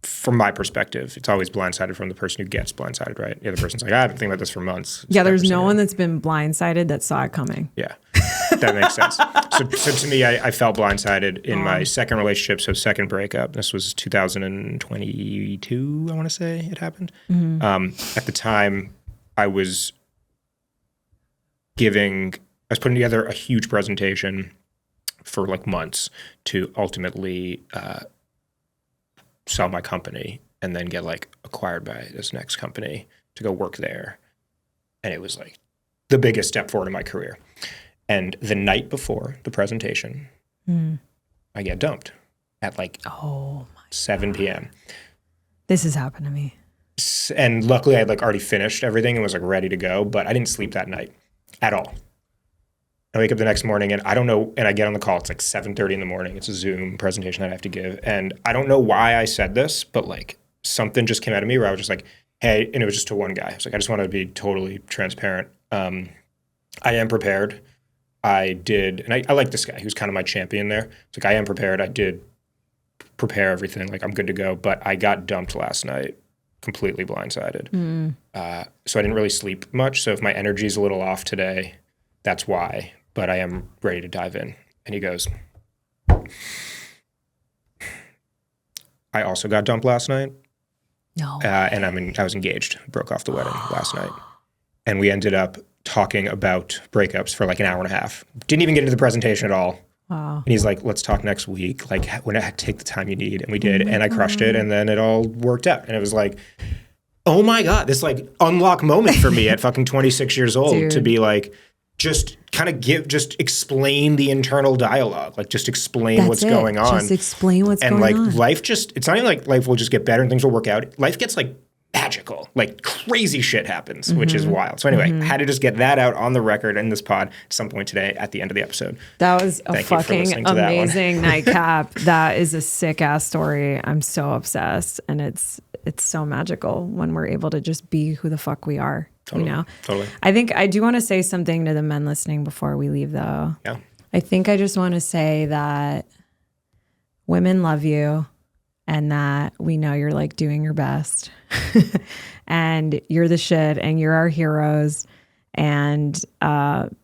from my perspective. It's always blindsided from the person who gets blindsided, right? The other person's like, I've been thinking about this for months. Yeah, there's no one that's been blindsided that saw it coming. Yeah, that makes sense. So to me, I felt blindsided in my second relationship, so second breakup. This was 2022, I want to say it happened. Mm-hmm. At the time, I was putting together a huge presentation for like months to ultimately sell my company and then get like acquired by this next company to go work there. And it was like the biggest step forward in my career. And the night before the presentation, I get dumped at like 7 p.m. This has happened to me. And luckily I had like already finished everything and was like ready to go, but I didn't sleep that night at all. I wake up the next morning and I don't know, and I get on the call, it's like 7:30 in the morning. It's a Zoom presentation that I have to give. And I don't know why I said this, but like something just came out of me where I was just like, hey, and it was just to one guy. I was like, I just want to be totally transparent. I am prepared. I did, and I like this guy. He was kind of my champion there. It's like, I am prepared. I did prepare everything. Like, I'm good to go. But I got dumped last night, completely blindsided. So I didn't really sleep much. So if my energy is a little off today, that's why. But I am ready to dive in. And he goes, I also got dumped last night. No. And I was engaged, broke off the wedding last night. And we ended up talking about breakups for like an hour and a half. Didn't even get into the presentation at all. Wow. And he's like, let's talk next week. Like, when I take the time you need. And we did. And I crushed it. And then it all worked out. And it was like, oh my God, this like unlock moment for me at fucking 26 years old. Dude. To be like, just kind of explain the internal dialogue. Like, just explain what's going on. Just explain what's going on. And like life it's not even like life will just get better and things will work out. Life gets like magical. Like crazy shit happens, which is wild. So anyway, I had to just get that out on the record in this pod at some point today at the end of the episode. That was a fucking amazing nightcap. That is a sick ass story. I'm so obsessed. And it's so magical when we're able to just be who the fuck we are. Totally, you know? Totally. I think I do want to say something to the men listening before we leave, though. Yeah. I think I just want to say that women love you and that we know you're like doing your best and you're the shit and you're our heroes. And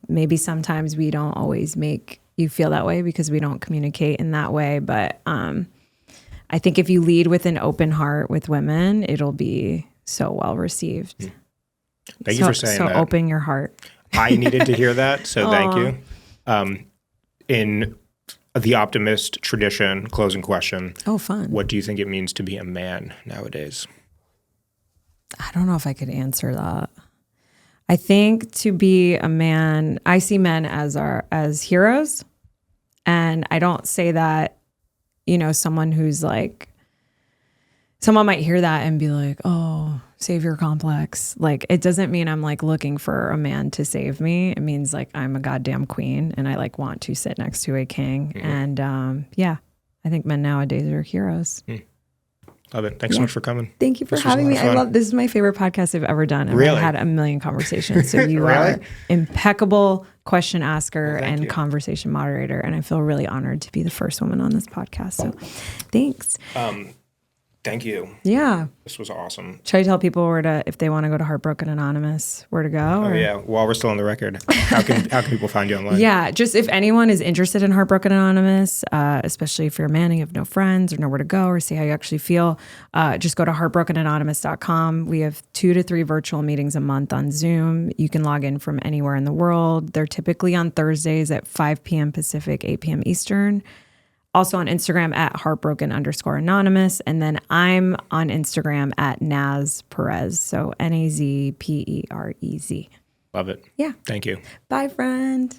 maybe sometimes we don't always make you feel that way because we don't communicate in that way. But I think if you lead with an open heart with women, it'll be so well received. Thank you for saying that. So open your heart. I needed to hear that, so thank you. In the optimist tradition, closing question. Oh, fun. What do you think it means to be a man nowadays? I don't know if I could answer that. I think to be a man, I see men as heroes. And I don't say that, someone who's like, someone might hear that and be like, oh, savior complex. Like, it doesn't mean I'm like looking for a man to save me. It means like I'm a goddamn queen and I like want to sit next to a king. Mm-hmm. And I think men nowadays are heroes. Love it. Thanks so much for coming. Thank you for having me. This is my favorite podcast I've ever done. And really? I've had a million conversations. So you really? are impeccable question asker and conversation moderator. And I feel really honored to be the first woman on this podcast. So thanks. Thank you. Yeah. This was awesome. Should I tell people if they want to go to Heartbroken Anonymous, where to go? Oh, yeah. While we're still on the record, how can people find you online? Yeah. Just if anyone is interested in Heartbroken Anonymous, especially if you're a man and you have no friends or know where to go or see how you actually feel, just go to heartbrokenanonymous.com. We have 2 to 3 virtual meetings a month on Zoom. You can log in from anywhere in the world. They're typically on Thursdays at 5 p.m. Pacific, 8 p.m. Eastern. Also on Instagram at heartbroken_anonymous. And then I'm on Instagram at Naz Perez. So NazPerez. Love it. Yeah. Thank you. Bye, friend.